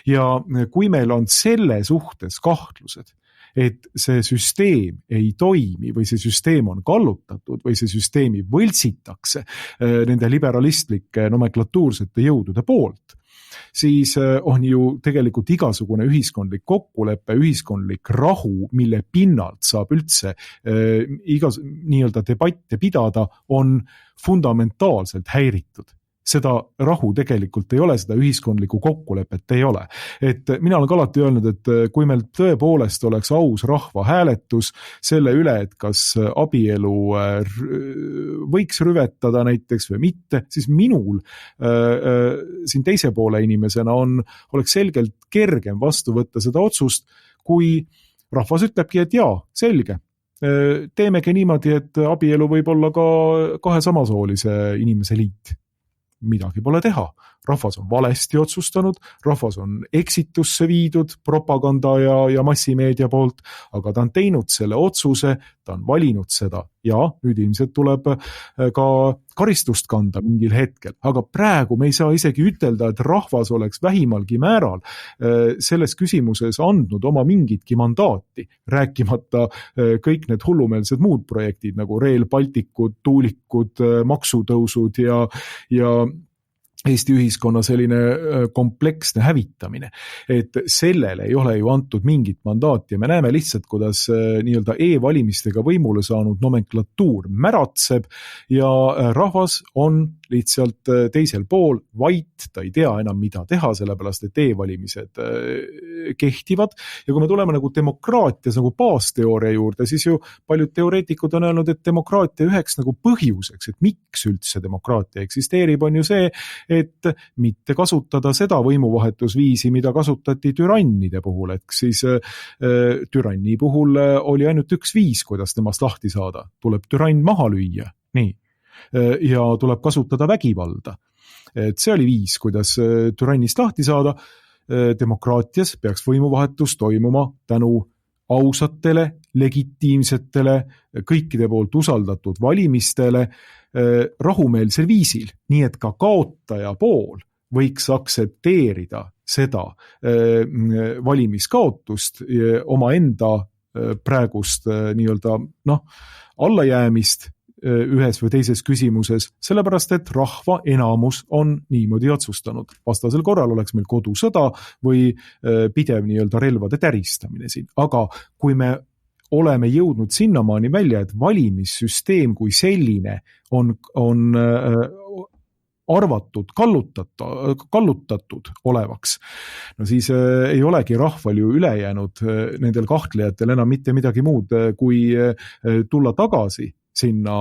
Ja kui meil on selle suhtes kahtlused, et see süsteem ei toimi või see süsteem on kallutatud või see süsteemi võltsitakse nende liberalistlike nomenklatuursete jõudude poolt, siis on ju tegelikult igasugune ühiskondlik kokkulepe, ühiskondlik rahu, mille pinnalt saab üldse nii-öelda debatte pidada, on fundamentaalselt häiritud. Seda rahu tegelikult ei ole, seda ühiskondlikku kokkulepet ei ole. Et mina olen ka alati öelnud, et kui meil tõepoolest oleks aus rahva hääletus selle üle, et kas abielu võiks rüvetada näiteks või mitte, siis minul siin teise poole inimesena oleks selgelt kergem vastu võtta seda otsust, kui rahvas ütlebki, et jaa, selge. Teemegi niimoodi, et abielu võib olla ka kahe samasoolise inimese liit. Midagi pole teha. Rahvas on valesti otsustanud, rahvas on eksitusse viidud propaganda ja massimeedia poolt, aga ta on teinud selle otsuse, ta on valinud seda ja nüüd ilmselt tuleb ka karistust kanda mingil hetkel. Aga praegu me ei saa isegi ütelda, et rahvas oleks vähimalgi määral selles küsimuses andnud oma mingitki mandaati, rääkimata kõik need hullumeelsed muud projektid nagu Rail Balticud, tuulikud, maksutõusud ja Eesti ühiskonna selline kompleksne hävitamine. Et sellele ei ole ju antud mingit mandaati ja me näeme lihtsalt, kuidas nii-öelda e-valimistega võimule saanud nomenklatuur märatseb ja rahvas on lihtsalt teisel pool vait, ta ei tea enam mida teha, sellepärast et e-valimised kehtivad ja kui me tuleme nagu demokraatias nagu baasteooria juurde, siis ju paljud teoreetikud on öelnud, et demokraatia üheks nagu põhjuseks, et miks üldse demokraatia eksisteerib, on ju see, et mitte kasutada seda võimuvahetusviisi, mida kasutati türannide puhul, et siis türanni puhul oli ainult üks viis, kuidas temast lahti saada. Tuleb türann maha lüüa, nii. Ja tuleb kasutada vägivalda. Et see oli viis, kuidas türannist lahti saada. Demokraatias peaks võimuvahetus toimuma tänu ausatele, legitiimsetele, kõikide poolt usaldatud valimistele rahumeelsel viisil, nii et ka kaotaja pool võiks aksepteerida seda valimiskaotust omaenda praegust nii-öelda allajäämist ühes või teises küsimuses, sellepärast et rahva enamus on niimoodi otsustanud. Vastasel korral oleks meil kodusõda või pidev nii-öelda relvade täristamine siin. Aga kui me oleme jõudnud sinnamaani välja, et valimissüsteem kui selline on arvatud kallutatud olevaks. No siis ei olegi rahval ju ülejäänud nendel kahtlejatel enam mitte midagi muud, kui tulla tagasi sinna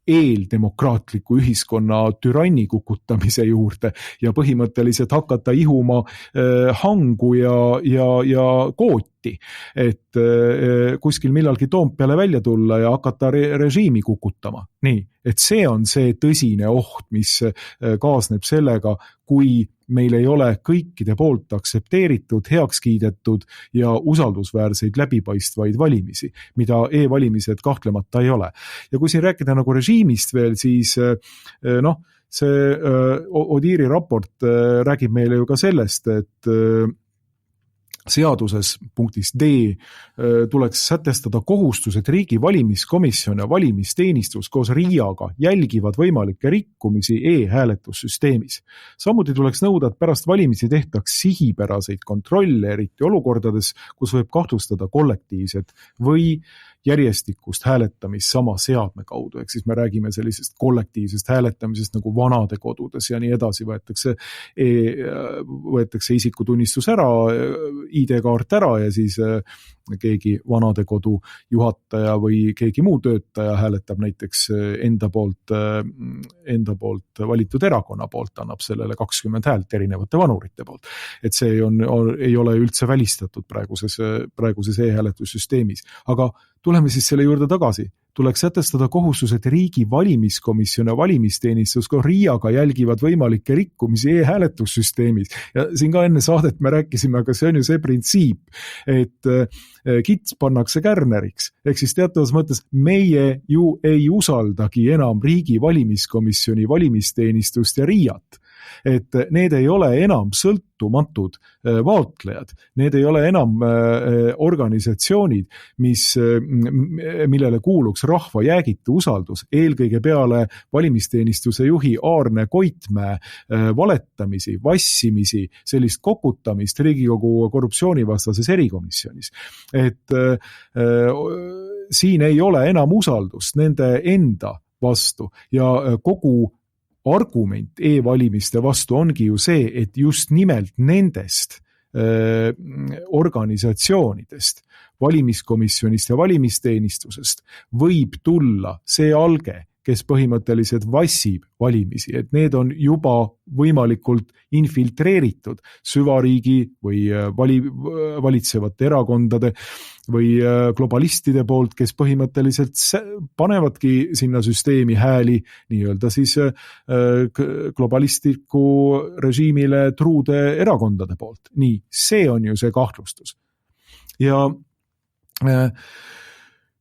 eeldemokraatliku ühiskonna türanni kukutamise juurde ja põhimõtteliselt hakata ihuma hangu ja kooti, et kuskil millalgi Toompeale välja tulla ja hakata režiimi kukutama. Nii, et see on see tõsine oht, mis kaasneb sellega, kui meil ei ole kõikide poolt aktsepteeritud, heaks kiidetud ja usaldusväärseid läbipaistvaid valimisi, mida e-valimised kahtlemata ei ole. Ja kui siin rääkida nagu režiimist veel, siis see Odiiri raport räägib meile ju ka sellest, et seaduses punktis D tuleks sätestada kohustus, et riigi valimiskomisjon ja valimisteenistus koos RIA-ga jälgivad võimalikke rikkumisi e-hääletussüsteemis. Samuti tuleks nõuda, et pärast valimisi tehtaks sihipäraseid kontrolle, eriti olukordades, kus võib kahtlustada kollektiivset või järjestikust hääletamist sama seadme kaudu, ehk siis me räägime sellisest kollektiivsest hääletamisest nagu vanadekodudes ja nii edasi, võetakse isikutunnistus ära, ID-kaart ära ja siis keegi vanadekodu juhataja või keegi muu töötaja hääletab näiteks enda poolt valitud erakonna poolt, annab sellele 20 häält erinevate vanurite poolt. Et see ei ole üldse välistatud praeguses e-hääletussüsteemis. Aga tuleme siis selle juurde tagasi. Tuleks sätestada kohustus, et riigi valimiskomisjon ja valimisteenistus ka RIA-ga jälgivad võimalikke rikkumisi e-hääletussüsteemis. Ja siin ka enne saadet me rääkisime, aga see on ju see printsiip, et kits pannakse kärneriks. Ehk siis teatavas mõttes meie ju ei usaldagi enam riigi valimiskomisjoni, valimisteenistust ja RIA-t. Et need ei ole enam sõltumatud vaatlejad, need ei ole enam organisatsioonid, millele kuuluks rahva jäägitu usaldus, eelkõige peale valimisteenistuse juhi Aarne Koitmäe valetamisi, vassimisi, sellist kokutamist Riigikogu korruptsioonivastases erikomisjonis. Et siin ei ole enam usaldust nende enda vastu ja kogu argument e-valimiste vastu ongi ju see, et just nimelt nendest organisatsioonidest, valimiskomisjonist ja valimisteenistusest võib tulla see alge, kes põhimõtteliselt vassib valimisi, et need on juba võimalikult infiltreeritud süvariigi või valitsevate erakondade või globalistide poolt, kes põhimõtteliselt panevadki sinna süsteemi hääli nii-öelda siis globalistliku režiimile truude erakondade poolt. Nii, see on ju see kahtlustus. Ja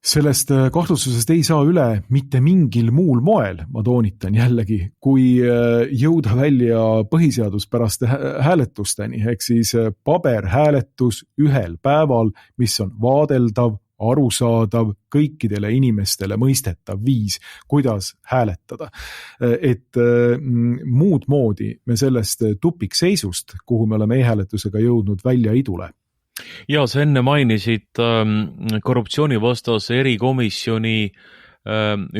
sellest kahtlustusest ei saa üle mitte mingil muul moel, ma toonitan jällegi, kui jõuda välja põhiseaduspäraste hääletusteni, ehk siis paberhääletus ühel päeval, mis on vaadeldav, arusaadav, kõikidele inimestele mõistetav viis, kuidas hääletada. Et muud moodi me sellest tupikseisust, kuhu me oleme e-hääletusega jõudnud, välja ei tule. Ja sa enne mainisid korruptsioonivastase erikomisjoni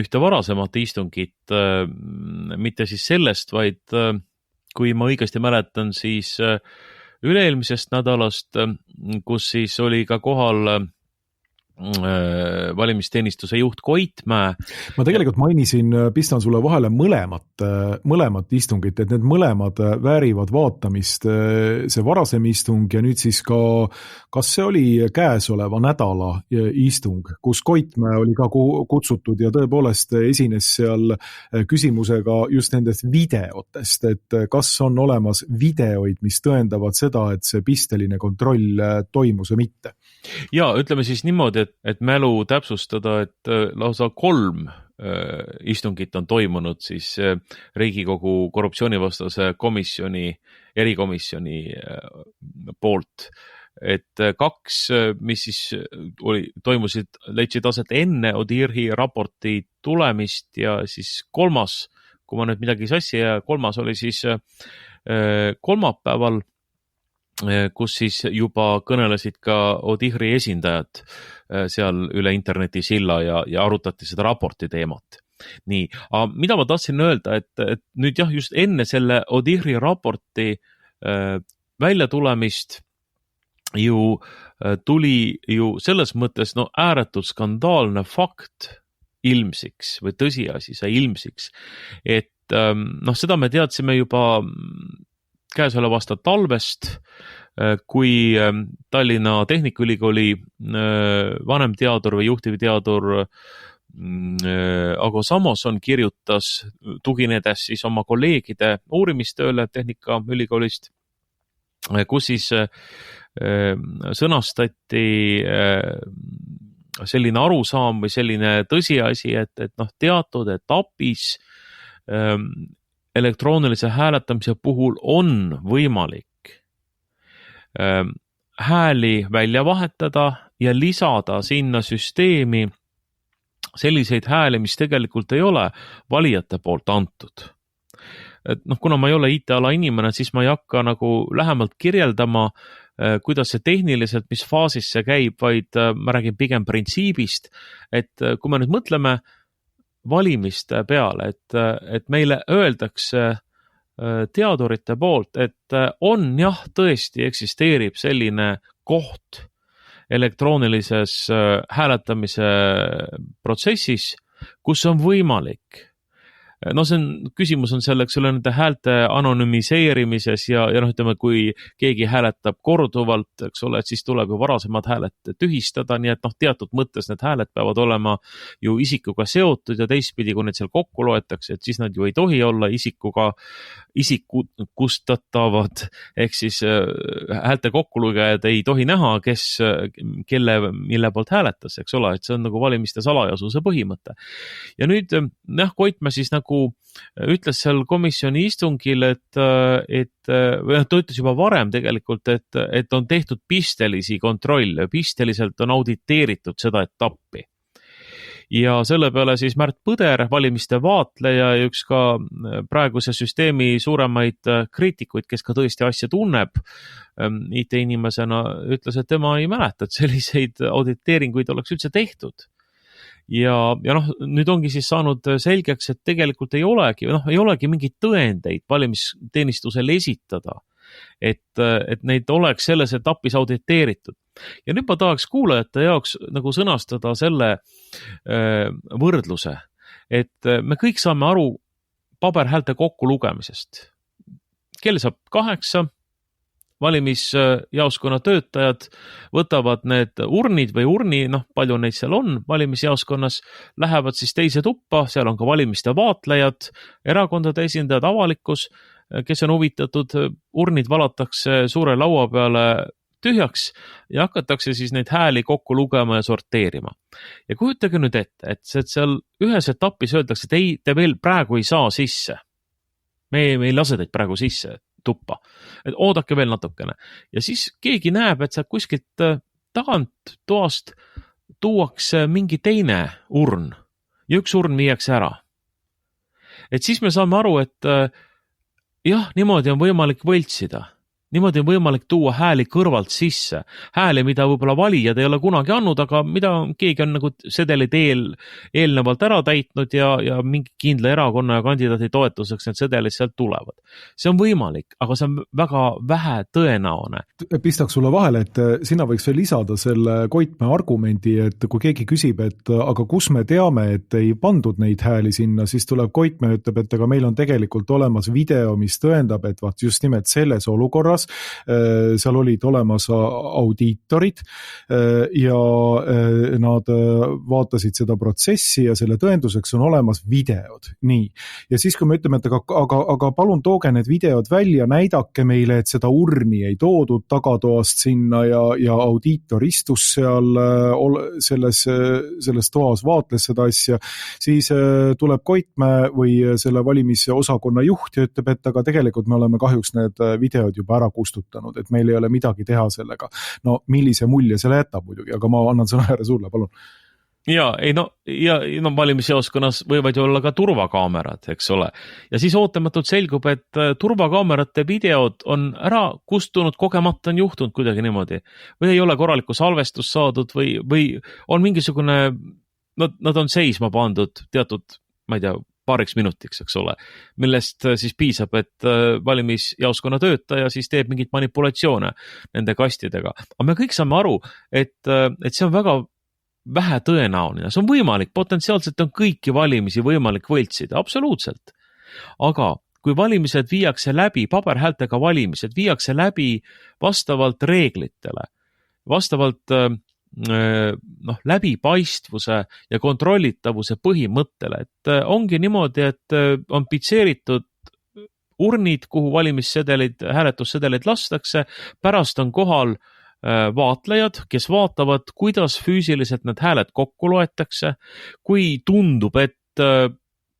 ühte varasemat istungit, mitte siis sellest, vaid kui ma õigesti mäletan, siis üle-eelmisest nädalast, kus siis oli ka kohal valimisteenistuse juht Koitmäe. Ma tegelikult mainisin, pistan sulle vahele mõlemat istungit, et need mõlemad väärivad vaatamist, see varasem istung ja nüüd siis ka, kas see oli käesoleva nädala istung, kus Koitmäe oli ka kutsutud ja tõepoolest esines seal küsimusega just nendest videotest, et kas on olemas videoid, mis tõendavad seda, et see pisteline kontroll toimus või mitte. Ja ütleme siis niimoodi, et mälu täpsustada, et lausa 3 istungit on toimunud siis Riigikogu korruptsioonivastase komisjoni, erikomisjoni poolt. Et 2, mis siis leidsid aset enne Odiiri raporti tulemist ja siis 3, kui ma nüüd midagi sassi ja 3 oli siis kolmapäeval. kus siis juba kõnelesid ka Odihri esindajad seal üle interneti silla ja arutati seda raporti teemat. Nii, aga mida ma tahtsin öelda, et nüüd jah, just enne selle Odihri raporti välja tulemist ju tuli ju selles mõttes ääretult skandaalne fakt ilmsiks või tõsiasi sai ilmsiks, et seda me teadsime juba käesoleva aasta talvest, kui Tallinna Tehnikaülikooli vanemteadur või juhtivteadur Ago Samoson kirjutas, tuginedes siis oma kolleegide uurimistööle Tehnikaülikoolist, kus siis sõnastati selline arusaam või selline tõsiasi, et teatud etapis elektroonilise hääletamise puhul on võimalik hääli välja vahetada ja lisada sinna süsteemi selliseid hääli, mis tegelikult ei ole valijate poolt antud. Et kuna ma ei ole IT-ala inimene, siis ma ei hakka nagu lähemalt kirjeldama, kuidas see tehniliselt, mis faasis see käib, vaid ma räägin pigem printsiibist, et kui me nüüd mõtleme valimiste peale, et meile öeldakse teadurite poolt, et on jah, tõesti eksisteerib selline koht elektroonilises hääletamise protsessis, kus on võimalik. Küsimus on selleks üle nende häälte anonüümiseerimises ja ütleme, kui keegi hääletab korduvalt, eks ole, et siis tuleb ju varasemad hääled tühistada, nii et teatud mõttes need hääled peavad olema ju isikuga seotud ja teistpidi, kui need seal kokku loetakse, et siis nad ju ei tohi olla isikustatavad, ehk siis häälte kokkulugejad ei tohi näha, mille poolt hääletas, eks ole, et see on nagu valimiste salajasuse põhimõte. Ja nüüd Koitmäe siis nagu ütles seal komisjoni istungil, et ta ütles juba varem tegelikult, et on tehtud pistelisi kontrolle, pisteliselt on auditeeritud seda etappi. Ja selle peale siis Märt Põder, valimiste vaatleja ja üks ka praeguse süsteemi suuremaid kriitikuid, kes ka tõesti asja tunneb IT-inimesena, ütles, et tema ei mäleta, et selliseid auditeeringuid oleks üldse tehtud. Ja nüüd ongi siis saanud selgeks, et tegelikult ei olegi mingeid tõendeid valimisteenistusele esitada, et neid oleks selles etapis auditeeritud. Ja nüüd ma tahaks kuulajate jaoks nagu sõnastada selle võrdluse, et me kõik saame aru paberhäälte kokkulugemisest. Kell saab 8, valimisjaoskonna töötajad võtavad need urnid või urni, palju neid seal on valimisjaoskonnas, lähevad siis teise tuppa, seal on ka valimiste vaatlejad, erakondade esindajad, avalikkus, kes on huvitatud, urnid valatakse suure laua peale tühjaks ja hakatakse siis neid hääli kokku lugema ja sorteerima. Ja kujutage nüüd ette, et seal ühes etapis öeldakse, et ei, te veel praegu ei saa sisse. Me ei lase teid praegu sisse tuppa, et oodake veel natukene. Ja siis keegi näeb, et sealt kuskilt tagant toast tuuakse mingi teine urn ja üks urn viiakse ära. Et siis me saame aru, et jah, niimoodi on võimalik võltsida. Niimoodi on võimalik tuua hääli kõrvalt sisse. Hääli, mida võib-olla valijad ei ole kunagi andnud, aga mida keegi on nagu sedeli teel eelnevalt ära täitnud ja mingi kindla erakonna ja kandidaadi toetuseks need sedelid sealt tulevad. See on võimalik, aga see on väga vähe tõenäone. Pistaks sulle vahele, et sina võiks veel lisada selle Koitmäe argumendi, et kui keegi küsib, et aga kus me teame, et ei pandud neid hääli sinna, siis tuleb Koitmäe ütleb, et aga meil on tegelikult olemas video, mis tõendab, et just nimelt selles olukorras seal olid olemas audiitorid ja nad vaatasid seda protsessi ja selle tõenduseks on olemas videod. Nii. Ja siis kui me ütleme, et aga palun tooge need videod välja, näidake meile, et seda urni ei toodud tagatoast sinna ja audiitor istus seal selles toas, vaatles seda asja, siis tuleb Koitmäe või selle valimisosakonna juht ja ütleb, et aga tegelikult me oleme kahjuks need videod juba ära kustutanud, et meil ei ole midagi teha sellega. No millise mulje selle jätab muidugi, aga ma annan sõna sulle, palun. ja valimisjaoskonnas võivad ju olla ka turvakaamerad, eks ole. Ja siis ootamatult selgub, et turvakaamerate videod on ära kustunud, kogemata on juhtunud kuidagi niimoodi. Või ei ole korralikku salvestust saadud või on mingisugune, nad on seisma pandud teatud, ma ei tea, paariks minutiks, eks ole, millest siis piisab, et valimisjaoskonna töötaja siis teeb mingit manipulatsioone nende kastidega. Aga me kõik saame aru, et see on väga vähe tõenäoline, see on võimalik, potentsiaalselt on kõiki valimisi võimalik võltsida, absoluutselt. Aga kui valimised viiakse läbi, paberhäältega valimised viiakse läbi vastavalt reeglitele, vastavalt läbipaistvuse ja kontrollitavuse põhimõttele, et ongi niimoodi, et on pitseeritud urnid, kuhu valimissedelid, hääletussedelid lastakse, pärast on kohal vaatlejad, kes vaatavad, kuidas füüsiliselt need hääled kokku loetakse, kui tundub, et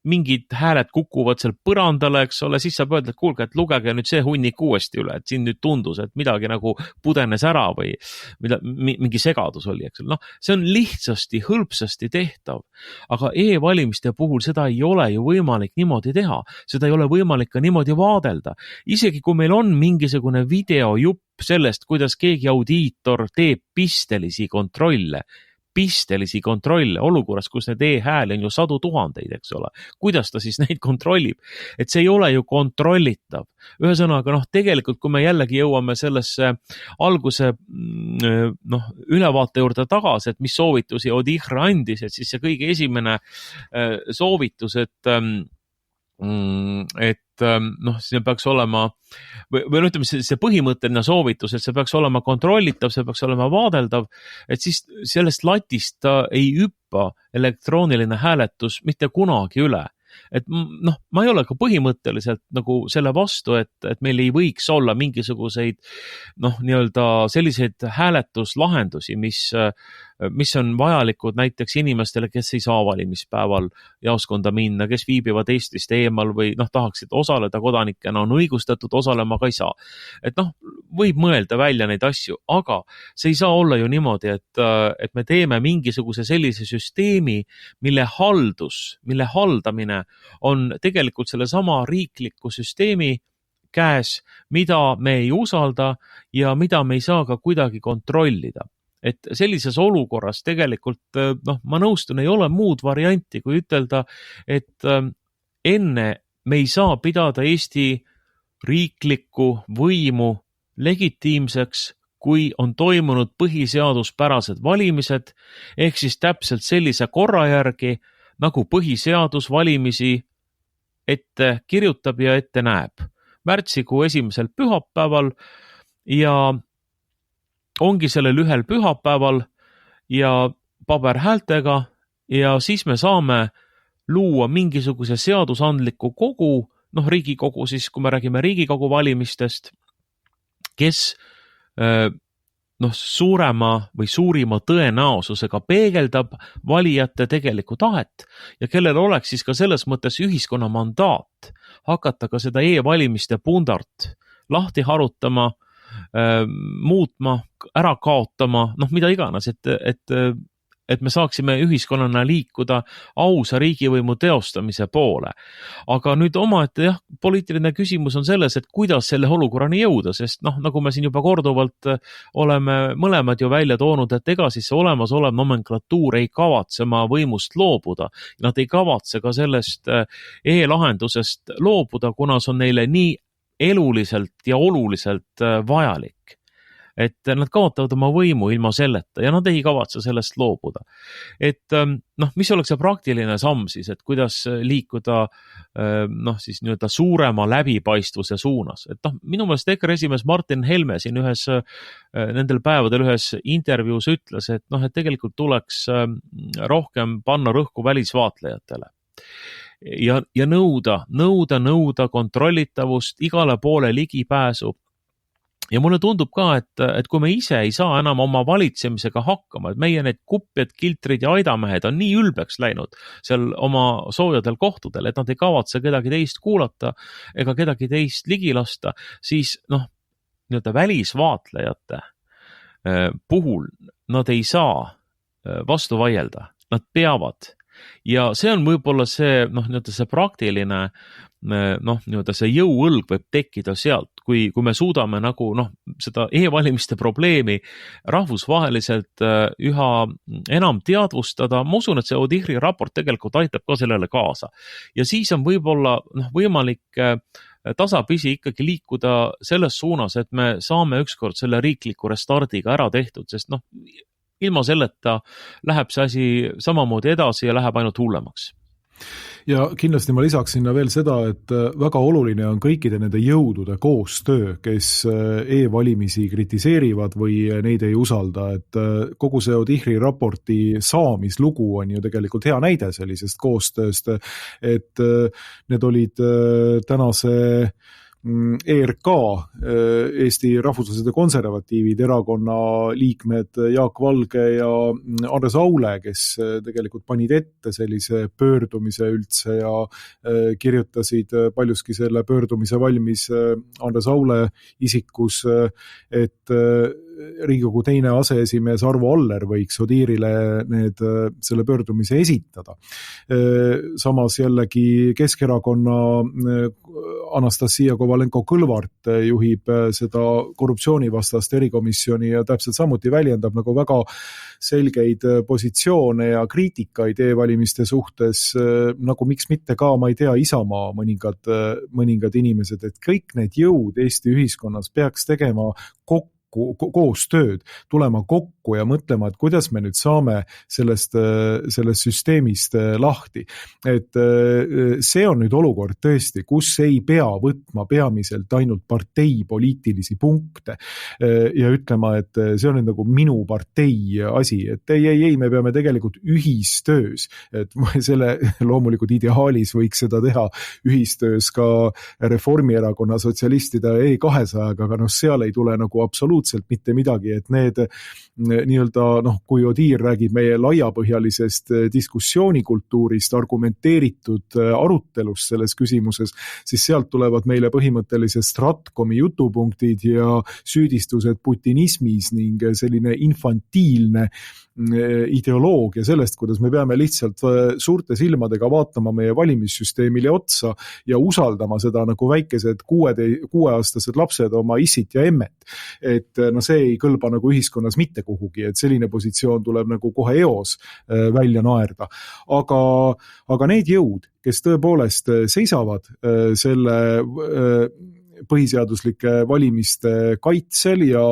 mingid hääled kukuvad seal põrandale, eks ole, siis saab öelda, et kuulge, et lugege nüüd see hunnik uuesti üle, et siin nüüd tundus, et midagi nagu pudenes ära või mingi segadus oli, eks ole. See on lihtsasti, hõlpsasti tehtav, aga e-valimiste puhul seda ei ole ju võimalik niimoodi teha, seda ei ole võimalik ka niimoodi vaadelda. Isegi kui meil on mingisugune videojupp sellest, kuidas keegi audiitor teeb pistelisi kontrolle olukorras, kus need e-hääli on ju sadu tuhandeid, eks ole. Kuidas ta siis neid kontrollib? Et see ei ole ju kontrollitav. Ühesõnaga, tegelikult kui me jällegi jõuame sellesse alguse ülevaate juurde tagasi, et mis soovitusi Odihr andis, et siis see kõige esimene soovitus, et see peaks olema või ütleme, see põhimõtteline soovitus, et see peaks olema kontrollitav, see peaks olema vaadeldav, et siis sellest latist ei hüppa elektrooniline hääletus mitte kunagi üle. Et ma ei ole ka põhimõtteliselt nagu selle vastu, et meil ei võiks olla mingisuguseid nii-öelda selliseid hääletuslahendusi, mis on vajalikud näiteks inimestele, kes ei saa valimispäeval jaoskonda minna, kes viibivad Eestist eemal või tahaksid osaleda kodanikena, on õigustatud osalema, ka ei saa. Et võib mõelda välja neid asju, aga see ei saa olla ju niimoodi, et me teeme mingisuguse sellise süsteemi, mille haldamine on tegelikult selle sama riikliku süsteemi käes, mida me ei usalda ja mida me ei saa ka kuidagi kontrollida. Et sellises olukorras tegelikult, ma nõustun, ei ole muud varianti, kui ütelda, et enne me ei saa pidada Eesti riiklikku võimu legitiimseks, kui on toimunud põhiseaduspärased valimised, ehk siis täpselt sellise korra järgi, nagu põhiseadus valimisi ette kirjutab ja ette näeb. Märtsikuu 1. pühapäeval ja ongi sellel ühel pühapäeval ja paberhäältega ja siis me saame luua mingisuguse seadusandliku kogu, Riigikogu siis, kui me räägime Riigikogu valimistest, kes suurema või suurima tõenäosusega peegeldab valijate tegelikku tahet ja kellel oleks siis ka selles mõttes ühiskonna mandaat hakata ka seda e-valimiste pundart lahti harutama, muutma, ära kaotama, mida iganes, et me saaksime ühiskonnana liikuda ausa riigivõimu teostamise poole. Aga nüüd omaette poliitiline küsimus on selles, et kuidas selle olukorrani jõuda, sest nagu me siin juba korduvalt oleme mõlemad ju välja toonud, et ega siis see olemasolev nomenklatuur ei kavatse oma võimust loobuda. Nad ei kavatse ka sellest e-lahendusest loobuda, kuna see on neile nii eluliselt ja oluliselt vajalik. Et nad kaotavad oma võimu ilma selleta ja nad ei kavatse sellest loobuda. Et mis oleks see praktiline samm siis, et kuidas liikuda siis nii-öelda suurema läbipaistvuse suunas. Et minu meelest EKRE esimees Martin Helme siin nendel päevadel ühes intervjuus ütles, et tegelikult tuleks rohkem panna rõhku välisvaatlejatele. Ja nõuda kontrollitavust, igale poole ligipääsu. Ja mulle tundub ka, et kui me ise ei saa enam oma valitsemisega hakkama, et meie need kupjad, kiltrid ja aidamehed on nii ülbeks läinud seal oma soojadel kohtadel, et nad ei kavatse kedagi teist kuulata ega kedagi teist ligi lasta, siis nii-öelda välisvaatlejate puhul nad ei saa vastu vaielda. nad peavad. Ja see on võib-olla see, see praktiline, see jõuõlg võib tekkida sealt, kui me suudame nagu, seda e-valimiste probleemi rahvusvaheliselt üha enam teadvustada. Ma usun, et see ODIHR-i raport tegelikult aitab ka sellele kaasa. Ja siis on võib-olla võimalik tasapisi ikkagi liikuda selles suunas, et me saame ükskord selle riikliku restardiga ära tehtud, sest ilma selleta läheb see asi samamoodi edasi ja läheb ainult hullemaks. Ja kindlasti ma lisaks sinna veel seda, et väga oluline on kõikide nende jõudude koostöö, kes e-valimisi kritiseerivad või neid ei usalda, et kogu see ODIHR-i raporti saamislugu on ju tegelikult hea näide sellisest koostööst, et need olid tänase ERK, Eesti Rahvuslased ja Konservatiivid erakonna liikmed Jaak Valge ja Andres Aule, kes tegelikult panid ette sellise pöördumise üldse ja kirjutasid paljuski selle pöördumise valmis Andres Aule isikus, et Riigikogu teine aseesimees Arvo Aller võiks ODIHR-ile selle pöördumise esitada. Samas jällegi Keskerakonna Anastasia Kovalenko-Kõlvart juhib seda korruptsioonivastast erikomisjoni ja täpselt samuti väljendab nagu väga selgeid positsioone ja kriitikaid e-valimiste suhtes, nagu miks mitte ka, ma ei tea, Isamaa mõningad inimesed, et kõik need jõud Eesti ühiskonnas peaks tegema koostööd, tulema kokku ja mõtlema, et kuidas me nüüd saame sellest süsteemist lahti. Et see on nüüd olukord tõesti, kus ei pea võtma peamiselt ainult parteipoliitilisi punkte ja ütlema, et see on nüüd nagu minu partei asi, et ei, me peame tegelikult ühistöös, et selle loomulikult ideaalis võiks seda teha ühistöös ka Reformierakonna sotsialistide E200-ga, aga seal ei tule nagu absoluutselt mitte midagi, et need nii-öelda, kui ODIHR räägib meie laiapõhjalisest diskussioonikultuurist, argumenteeritud arutelust selles küsimuses, siis sealt tulevad meile põhimõtteliselt Stratkomi jutupunktid ja süüdistused putinismis ning selline infantiilne ideoloogia sellest, kuidas me peame lihtsalt suurte silmadega vaatama meie valimissüsteemile otsa ja usaldama seda nagu väikesed 6-aastased lapsed oma issit ja emmet. Et see ei kõlba nagu ühiskonnas mitte kuhugi, et selline positsioon tuleb nagu kohe eos välja naerda. Aga need jõud, kes tõepoolest seisavad selle põhiseaduslike valimiste kaitsel ja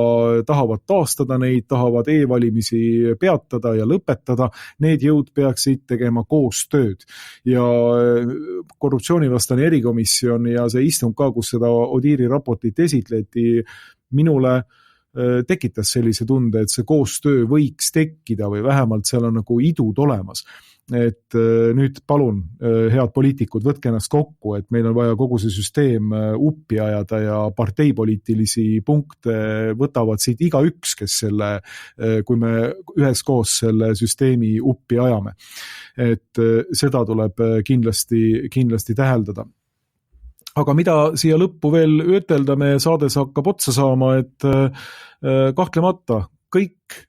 tahavad taastada neid, tahavad e-valimisi peatada ja lõpetada, need jõud peaksid tegema koostööd. Ja korruptsioonivastane erikomisjon ja see istung ka, kus seda ODIHR-i raportit esitleti, minule tekitas sellise tunde, et see koostöö võiks tekkida või vähemalt seal on nagu idud olemas. Et nüüd palun, head poliitikud, võtke ennast kokku, et meil on vaja kogu see süsteem uppi ajada ja parteipoliitilisi punkte võtavad siit igaüks, kes kui me üheskoos selle süsteemi uppi ajame. Et seda tuleb kindlasti täheldada. Aga mida siia lõppu veel ütelda, me saades hakkab otsa saama, et kahtlemata kõik,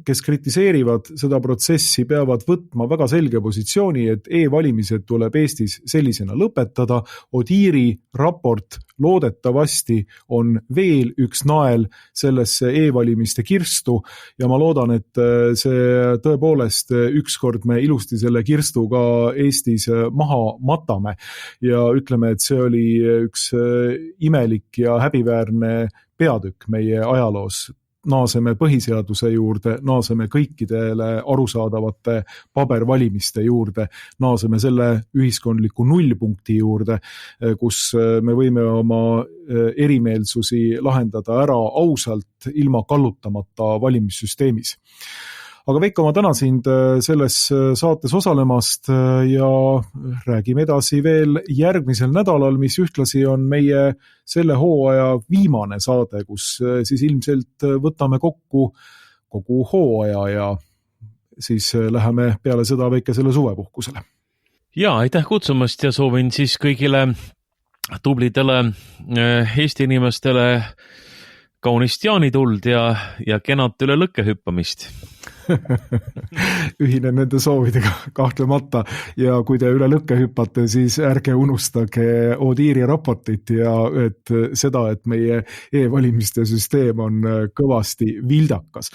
kes kritiseerivad seda protsessi, peavad võtma väga selge positsiooni, et e-valimised tuleb Eestis sellisena lõpetada. ODIHR-i raport loodetavasti on veel üks nael sellesse e-valimiste kirstu ja ma loodan, et see tõepoolest ükskord me ilusti selle kirstu ka Eestis maha matame ja ütleme, et see oli üks imelik ja häbiväärne peatükk meie ajaloos. Naaseme põhiseaduse juurde, naaseme kõikidele arusaadavate pabervalimiste juurde, naaseme selle ühiskondliku nullpunkti juurde, kus me võime oma erimeelsusi lahendada ära ausalt, ilma kallutamata valimissüsteemis. Aga Veiko, ma tänan sind selles saates osalemast ja räägime edasi veel järgmisel nädalal, mis ühtlasi on meie selle hooaja viimane saade, kus siis ilmselt võtame kokku kogu hooaja ja siis läheme peale seda väikesele suvepuhkusele. Ja, aitäh kutsumast ja soovin siis kõigile tublidele Eesti inimestele kaunist jaanituld ja kenat üle lõkke hüppamist. Ühinen nende soovidega kahtlemata ja kui te üle lõkke hüppate, siis ärge unustage Odiiri raportit ja seda, et meie e-valimiste süsteem on kõvasti vildakas.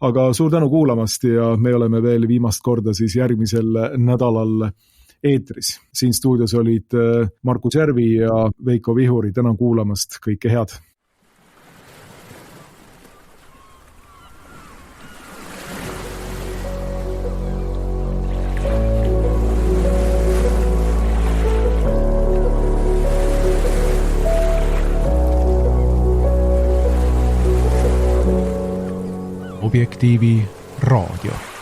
Aga suur tänu kuulamast ja me oleme veel viimast korda siis järgmisel nädalal eetris. Siin stuudios olid Markus Järvi ja Veiko Vihuri. Tänan kuulamast, kõike head! Objektiivi raadio.